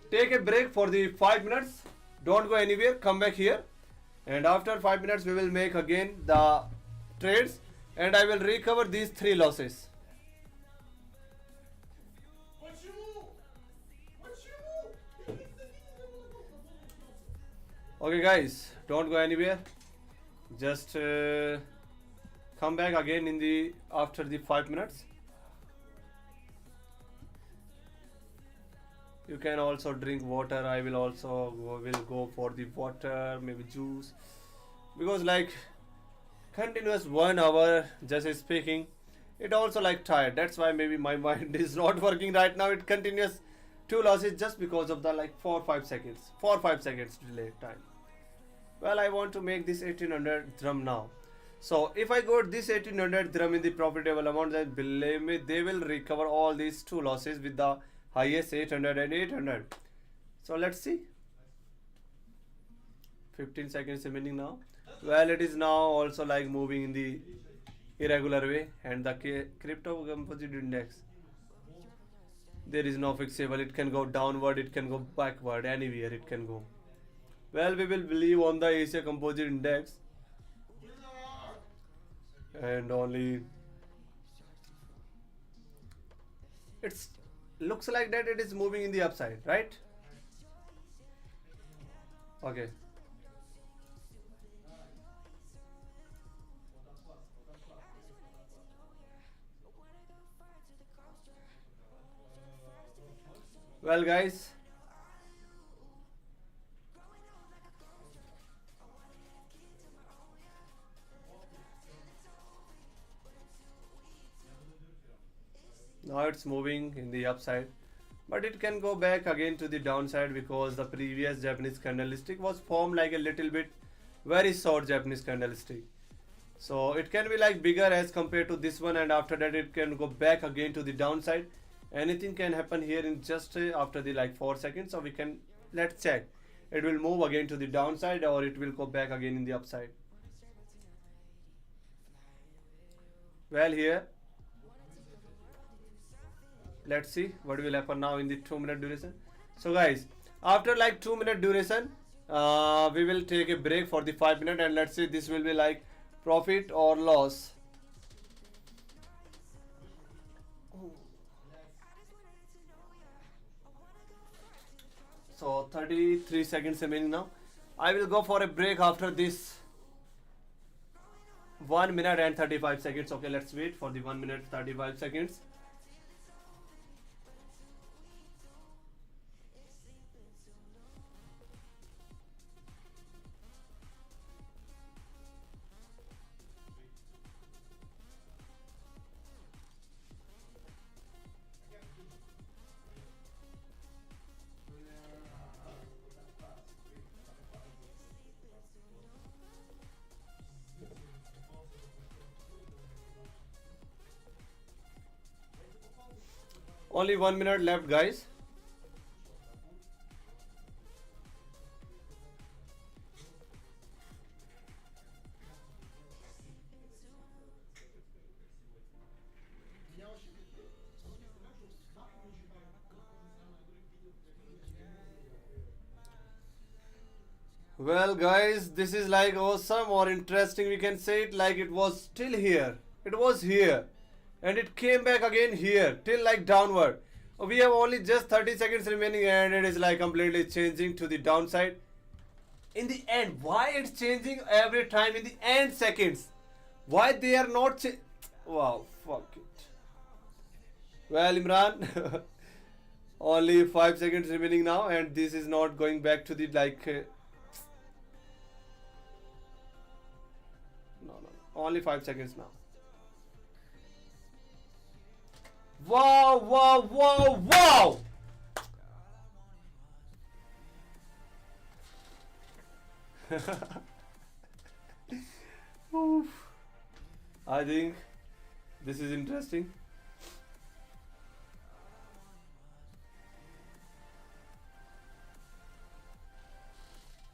[SPEAKER 1] Take a break for the 5 minutes. Don't go anywhere. Come back here. And after 5 minutes, we will make again the trades. And I will recover these three losses. Okay guys, don't go anywhere. Just come back again in the after the 5 minutes. You can also drink water. I will also go for the water, maybe juice, because like continuous 1 hour just speaking, it also like tired. That's why maybe my mind is not working right now. It continuous two losses just because of the like 4 or 5 seconds delay time. Well, I want to make this 1800 drum now. So if I got this 1800 drum in the profitable amount, then believe me, they will recover all these two losses with the highest 800 and 800. So let's see. 15 seconds remaining now. Well, it is now also like moving in the irregular way, and the crypto composite index, there is no fixable. It can go downward, it can go backward, anywhere it can go. Well, we will believe on the Asia composite index, and only it's looks like that it is moving in the upside, right? Okay. Well guys, now it's moving in the upside, but it can go back again to the downside because the previous Japanese candlestick was formed like a little bit very short Japanese candlestick. So it can be like bigger as compared to this one, and after that it can go back again to the downside. Anything can happen here in just after the like 4 seconds. So we can, let's check, it will move again to the downside or it will go back again in the upside. Well, here let's see what will happen now in the 2 minute duration. So guys, after like 2 minute duration, we will take a break for the 5 minute, and let's see this will be like profit or loss. So 33 seconds remaining now. I will go for a break after this 1 minute and 35 seconds. Okay, let's wait for the 1 minute 35 seconds. Only 1 minute left, guys. Well guys, this is like awesome or interesting. We can say it like it was still here. It was here. And it came back again here till like downward. We have only just 30 seconds remaining, and it is like completely changing to the downside. In the end, why it's changing every time in the end seconds? Why they are not wow, fuck it. Well, Imran, Only 5 seconds remaining now, and this is not going back to the like. No, no, no. Only 5 seconds now. Wow! Wow! Wow! Wow! Oof. I think this is interesting.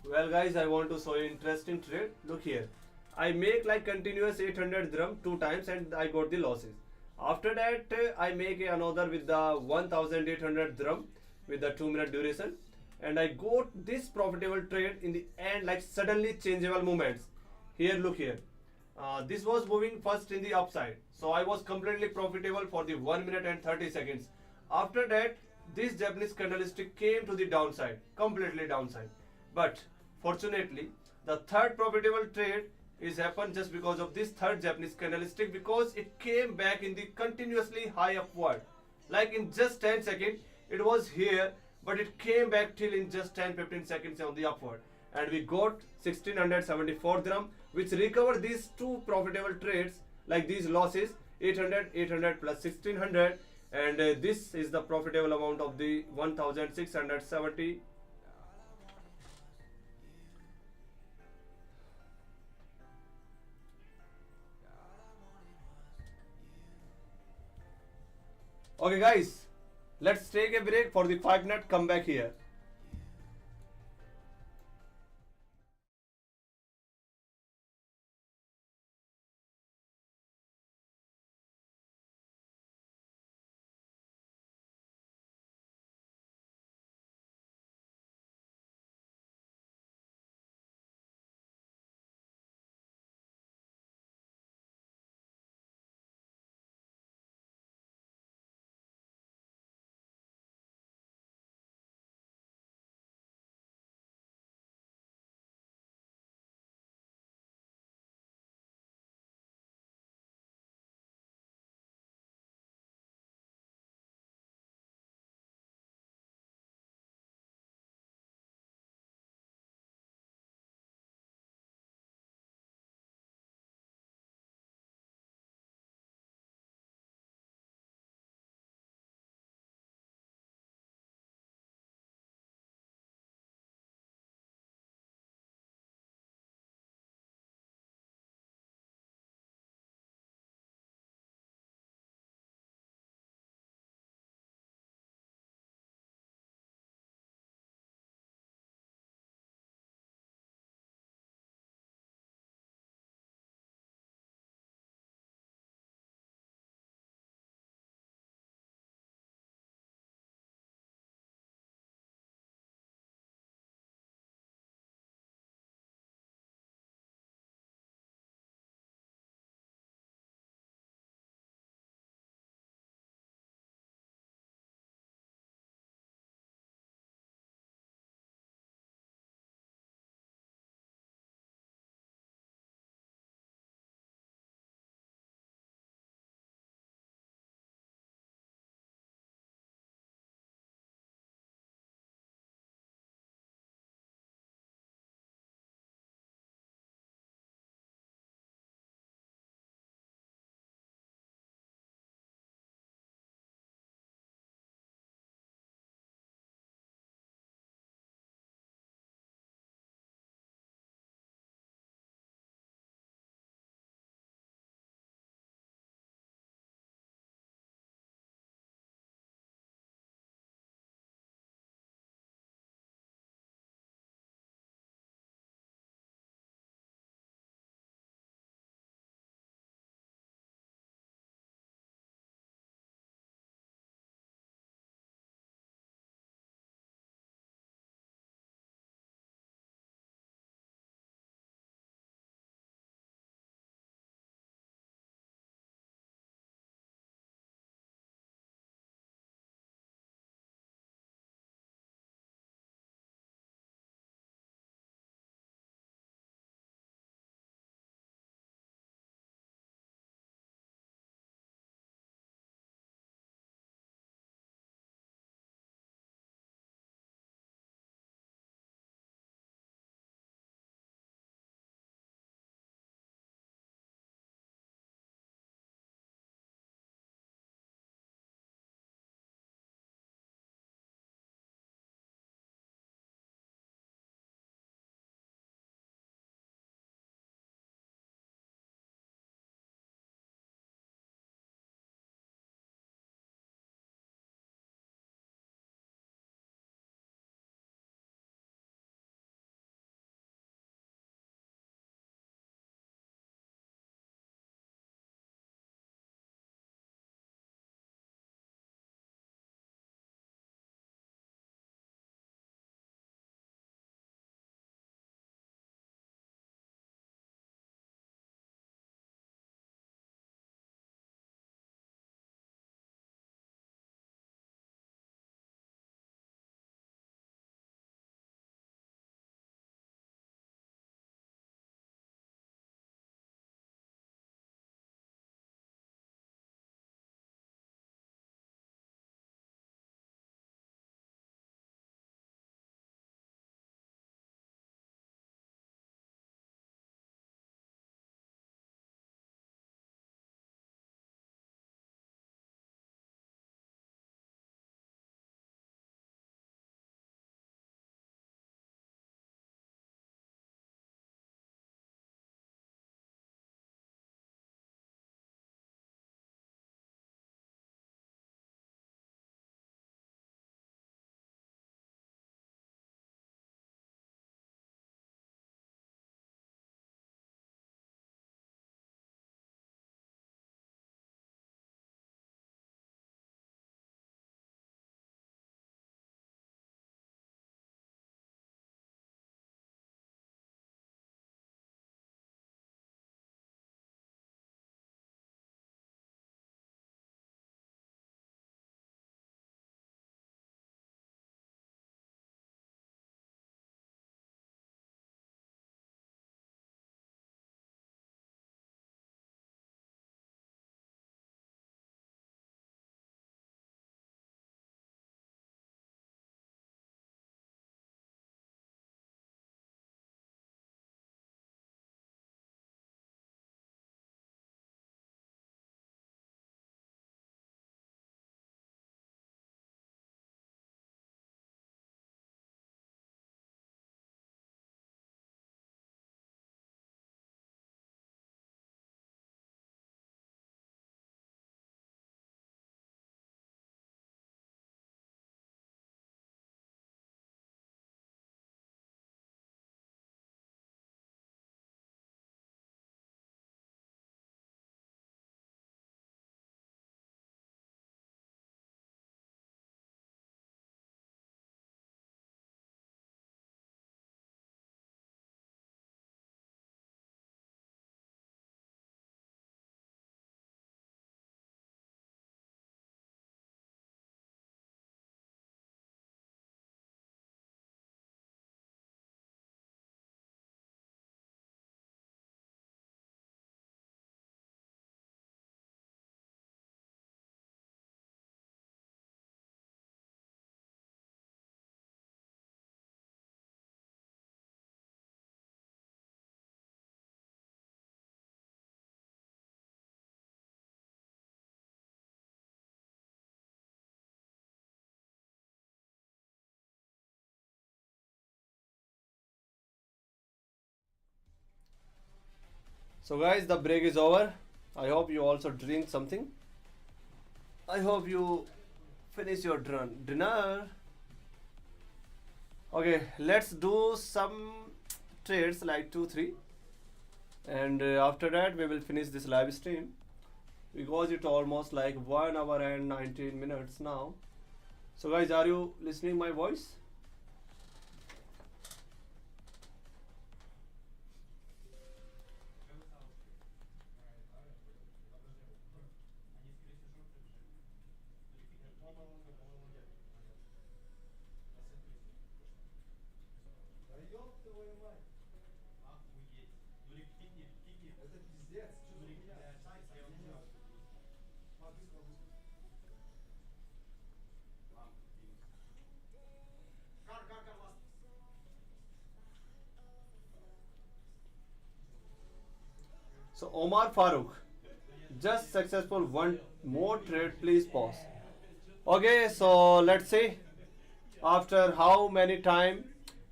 [SPEAKER 1] Well, guys, I want to show you interesting trade. Look here. I make like continuous 800 dirham two times and I got the losses. After that, I make another with the 1800 dirham with the 2 minute duration. And I got this profitable trade in the end, like suddenly changeable movements. Here, look here. This was moving first in the upside. So I was completely profitable for the 1 minute and 30 seconds. After that, this Japanese candlestick came to the downside, completely downside. But fortunately, the third profitable trade is happened just because of this third Japanese candlestick, because it came back in the continuously high upward. Like in just 10 seconds, it was here, but it came back till in just 10-15 seconds on the upward. And we got 1674 dirham, which recovered these two profitable trades, like these losses 800, 800 plus 1600, and this is the profitable amount of the 1670. Okay, guys, let's take a break for the 5 minute. Come back here. So guys, the break is over. I hope you also drink something. I hope you finish your dinner. Okay, let's do some trades like 2 3, and after that we will finish this live stream because it's almost like 1 hour and 19 minutes now. So guys, are you listening my voice? So Omar Farooq, just successful, one more trade, please pause. Okay, so let's see after how many time,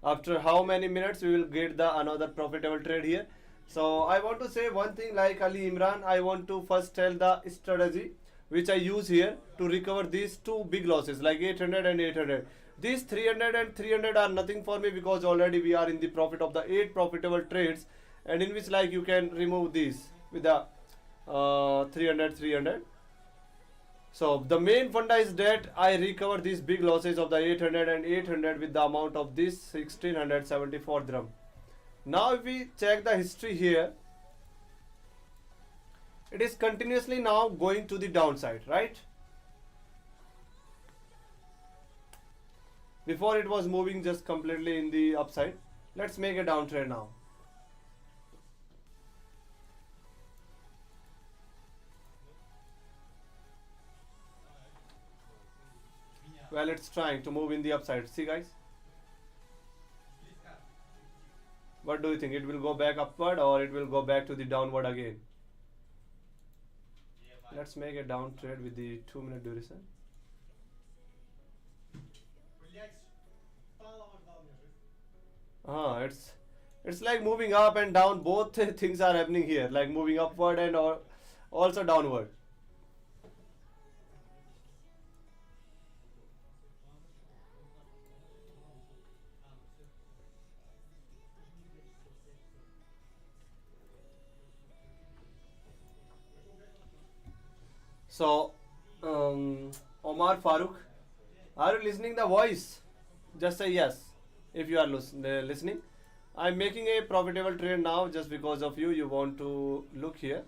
[SPEAKER 1] after how many minutes we will get the another profitable trade here. So I want to say one thing like Ali Imran. I want to first tell the strategy which I use here to recover these two big losses like 800 and 800. These 300 and 300 are nothing for me because already we are in the profit of the 8 profitable trades, and in which like you can remove these with the 300 300. So the main funda is that I recover these big losses of the 800 and 800 with the amount of this 1674 dirham. Now if we check the history here, it is continuously now going to the downside, right? Before it was moving just completely in the upside. Let's make a downtrend now. Well, it's trying to move in the upside. See guys, what do you think? It will go back upward or it will go back to the downward again? Let's make a down trade with the 2-minute duration. It's like moving up and down. Both things are happening here, like moving upward and also downward. So, Omar Farooq, are you listening the voice? Just say yes if you are listening. I'm making a profitable trade now just because of you. You want to look here,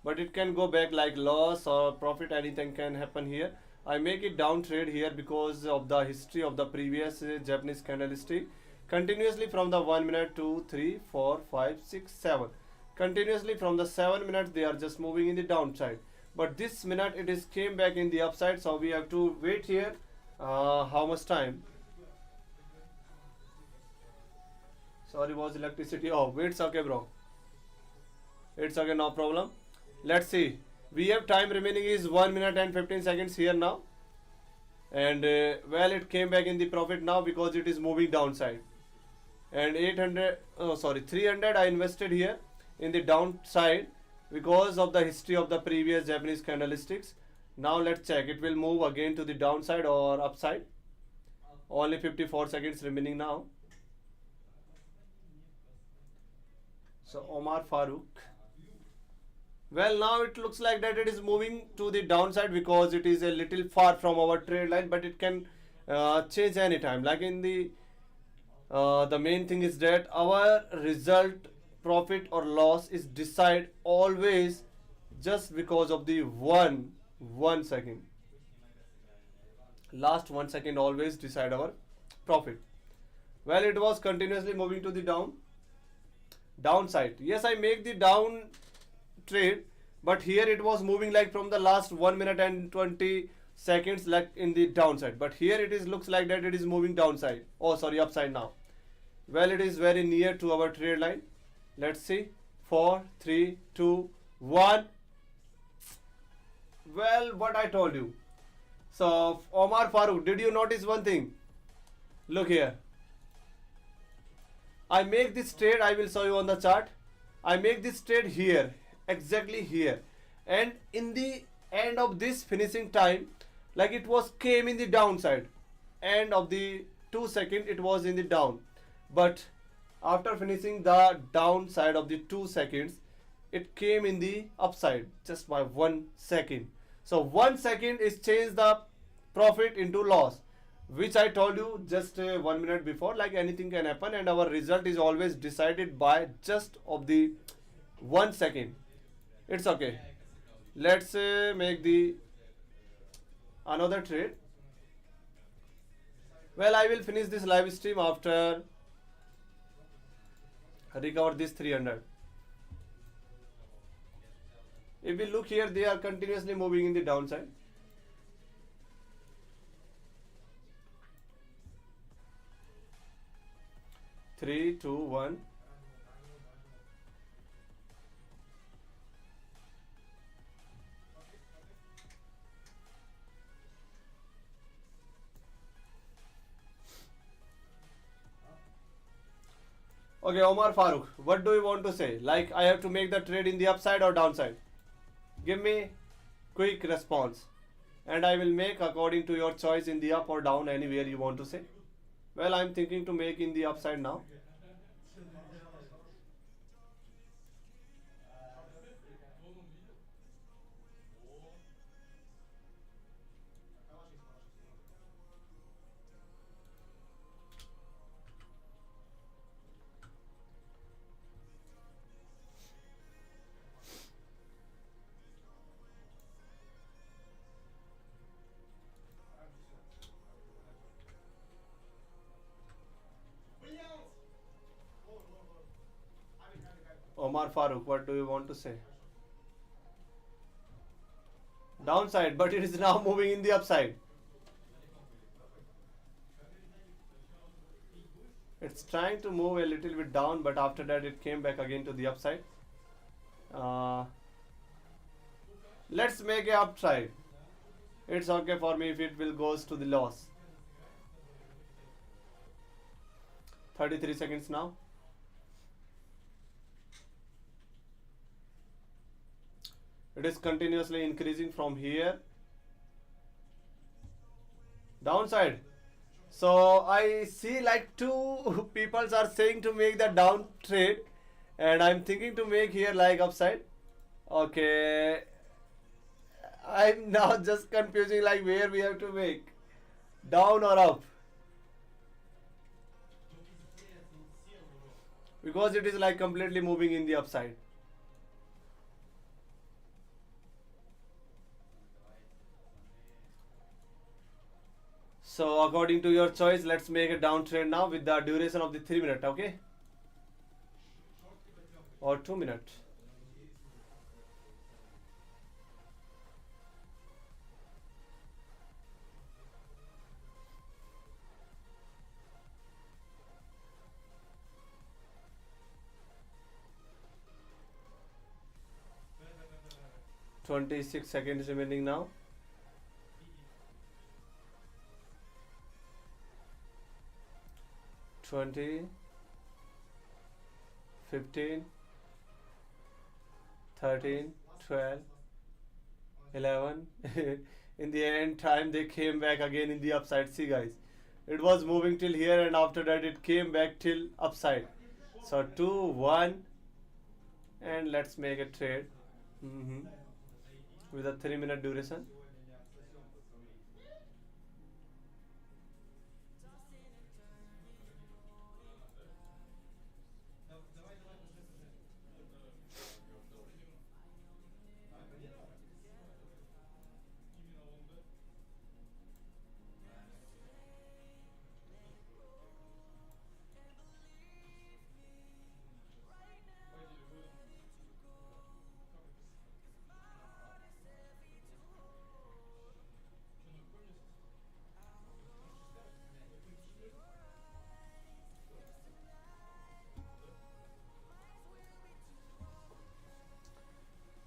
[SPEAKER 1] but it can go back like loss or profit. Anything can happen here. I make it down trade here because of the history of the previous Japanese candlestick. Continuously from the 1 minute, 2, 3, 4, 5, 6, 7. Continuously from the 7 minutes they are just moving in the downside. But this minute it is came back in the upside, so we have to wait here. How much time? Sorry, was electricity? Oh, it's okay, bro. It's okay, no problem. Let's see. We have time remaining is 1 minute and 15 seconds here now. And well, it came back in the profit now because it is moving downside. And 300 I invested here in the downside because of the history of the previous Japanese candlesticks. Now let's check. It will move again to the downside or upside. Only 54 seconds remaining now. So Omar Farooq. Well, now it looks like that it is moving to the downside because it is a little far from our trade line, but it can change anytime. Like in the main thing is that our result, profit or loss, is decided always just because of the one second. Last 1 second always decide our profit. Well, it was continuously moving to the downside. Yes, I make the down trade, but here it was moving like from the last 1 minute and 20 seconds like in the downside, but here it is looks like that it is moving downside. Oh, sorry, upside now. Well, it is very near to our trade line. Let's see. 4, 3, 2, 1. Well, what I told you. So Omar Farooq, did you notice one thing? Look here. I make this trade, I will show you on the chart. I make this trade here, exactly here, and in the end of this finishing time, like it was came in the downside, end of the 2 second it was in the down, but after finishing the downside of the 2 seconds, it came in the upside just by 1 second. So 1 second is changed the profit into loss, which I told you just 1 minute before. Like anything can happen, and our result is always decided by just of the 1 second. It's okay. Let's make the another trade. Well, I will finish this live stream after recover this 300. If we look here, they are continuously moving in the downside. Three, two, one. Okay, Omar Farooq, what do you want to say? Like, I have to make the trade in the upside or downside? Give me quick response, and I will make according to your choice in the up or down, anywhere you want to say. Well, I'm thinking to make in the upside now. Omar Farooq, what do you want to say? Downside, but it is now moving in the upside. It's trying to move a little bit down, but after that it came back again to the upside. Uh, let's make a upside. It's okay for me if it will goes to the loss. 33 seconds now. It is continuously increasing from here. Downside. So I see like two people are saying to make the down trade, and I'm thinking to make here like upside. Okay, I'm now just confusing like where we have to make, down or up, because it is like completely moving in the upside. So according to your choice, let's make a downtrend now with the duration of the 3 minute, okay? Or 2 minute. $26 remaining now. 20, 15, 13, 12, 11. In the end time they came back again in the upside. See guys, it was moving till here, and after that it came back till upside. So 2, 1, and let's make a trade with a 3 minute duration.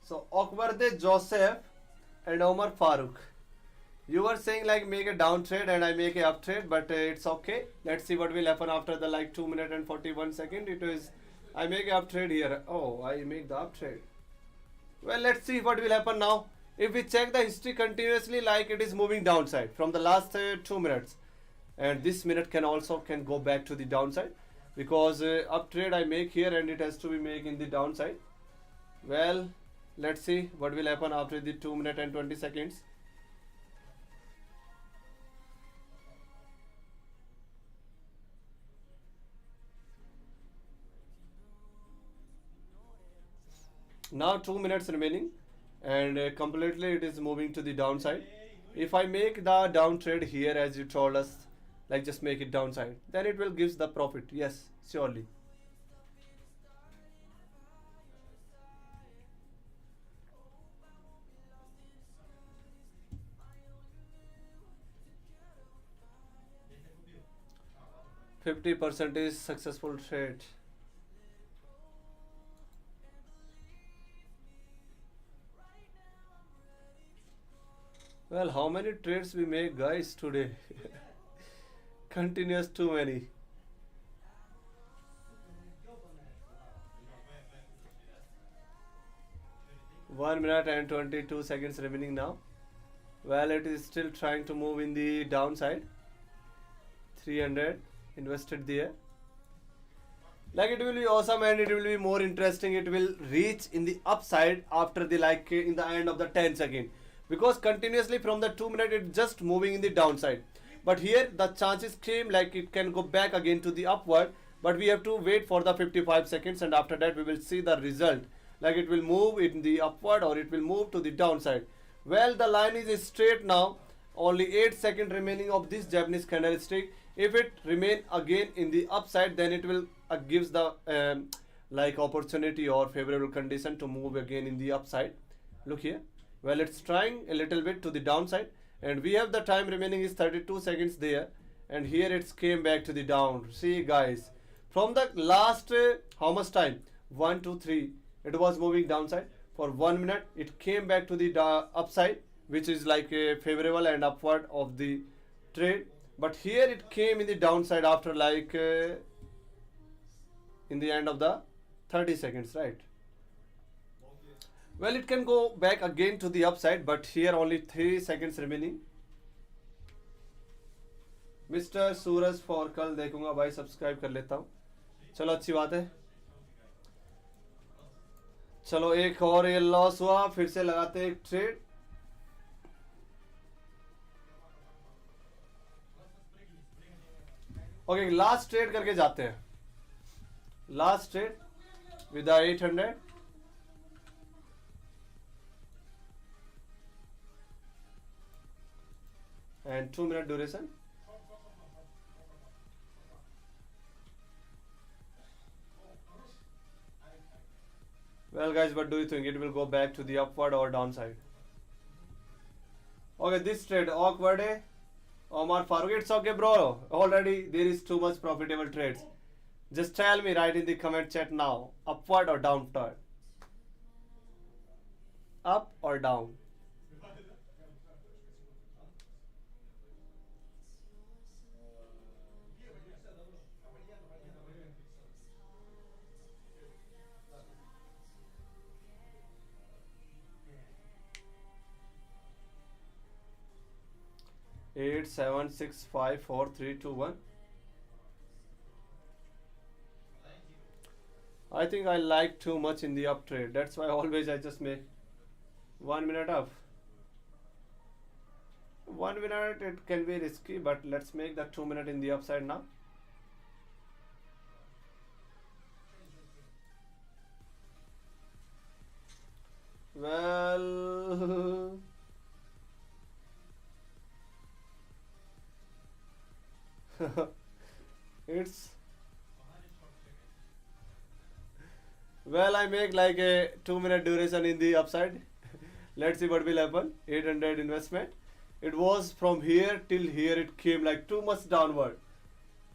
[SPEAKER 1] So Akbarde Joseph and Omar Farooq, you were saying like make a down trade and I make a up trade, but it's okay. Let's see what will happen after the like 2 minute and 41 second. It is I make up trade here. Oh, I make the up trade. Well, let's see what will happen now. If we check the history continuously, like it is moving downside from the last 2 minutes, and this minute can go back to the downside because up trade I make here and it has to be make in the downside. Well, let's see what will happen after the 2 minutes and 20 seconds. Now 2 minutes remaining and completely it is moving to the downside. If I make the down trade here as you told us, like just make it downside, then it will gives the profit. Yes, surely. 50% is successful trade. Well, how many trades we make, guys, today? Continuous too many. 1 minute and 22 seconds remaining now. Well, it is still trying to move in the downside. 300 invested there. Like it will be awesome and it will be more interesting. It will reach in the upside after the in the end of the 10 second, because continuously from the 2 minute it's just moving in the downside. But here the chances came like it can go back again to the upward, but we have to wait for the 55 seconds and after that we will see the result, like it will move in the upward or it will move to the downside. Well, the line is straight now, only 8 seconds remaining of this Japanese candlestick. If it remain again in the upside, then it will gives the opportunity or favorable condition to move again in the upside. Look here. Well, it's trying a little bit to the downside and we have the time remaining is 32 seconds there, and here it's came back to the down. See guys, from the last how much time, 1 2 3, it was moving downside for 1 minute. It came back to the upside, which is like a favorable and upward of the trade. But here it came in the downside after in the end of the 30 seconds, right? Well, it can go back again to the upside, but here only 3 seconds remaining. Mister Suraj for कल देखूंगा भाई, subscribe कर लेता हूँ. चलो अच्छी बात है. चलो एक और ये लॉस हुआ, फिर से लगाते हैं एक ट्रेड. ओके, लास्ट ट्रेड करके जाते हैं. Last trade with 800. and 2 minute duration. Well guys, what do you think? It will go back to the upward or downside? Okay, this trade awkward है. Omar Farooq, it's okay bro. Already there is too much profitable trades. Just tell me right in the comment chat now. Upward or downward? Up or down? Eight, 7, 6, 5, 4, 3, 2, 1. I think I like too much in the up trade. That's why always I just make 1 minute up. 1 minute it can be risky, but let's make the 2 minute in the upside now. Well, it's well, I make like a 2 minute duration in the upside. Let's see what will happen. 800 investment. It was from here till here, it came like too much downward.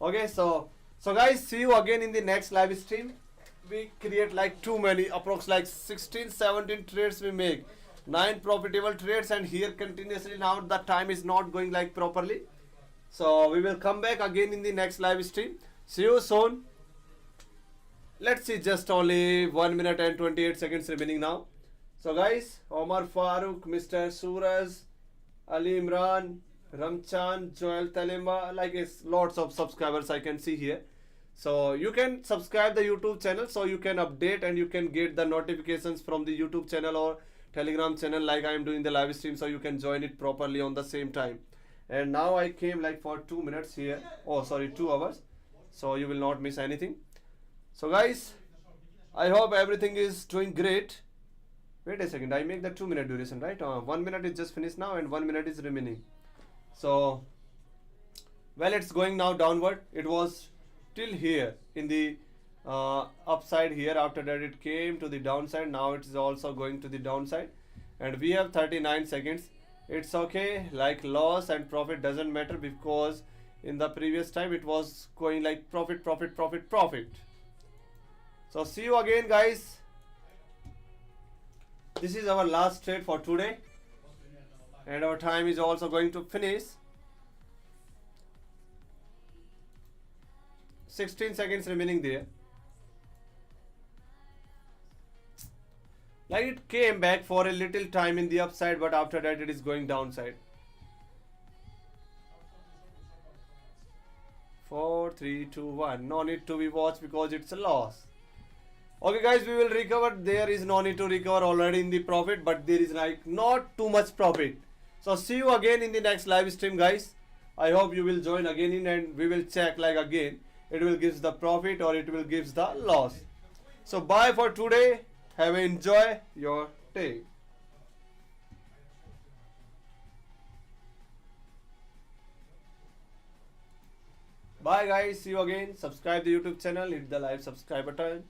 [SPEAKER 1] Okay, so guys, see you again in the next live stream. We create like too many, approx like 16 17 trades we make, 9 profitable trades, and here continuously now the time is not going like properly. So we will come back again in the next live stream. See you soon. Let's see, just only 1 minute and 28 seconds remaining now. So guys, Omar Farooq, Mr. Suraj, Ali Imran, Ramchan, Joel Talima, like it's lots of subscribers I can see here. So you can subscribe the YouTube channel so you can update and you can get the notifications from the YouTube channel or Telegram channel like I am doing the live stream, so you can join it properly on the same time. And now I came like for 2 minutes here. Oh sorry, 2 hours. So you will not miss anything. So guys, I hope everything is doing great. Wait a second, I make the 2 minute duration, right? 1 minute is just finished now and 1 minute is remaining. So, well, it's going now downward. It was till here in the upside here. After that, it came to the downside. Now it is also going to the downside. And we have 39 seconds. It's okay, like loss and profit doesn't matter because in the previous time it was going like profit, profit, profit, profit. So see you again guys. This is our last trade for today and our time is also going to finish. 16 seconds remaining there. Like it came back for a little time in the upside, but after that it is going downside. 4, 3, 2, 1. No need to be watched because it's a loss. Okay guys, we will recover. There is no need to recover, already in the profit, but there is like not too much profit. So see you again in the next live stream guys. I hope you will join again in and we will check like again it will give the profit or it will give the loss. So bye for today. Have a enjoy your day. Bye guys, see you again. Subscribe the YouTube channel, hit the like subscribe button.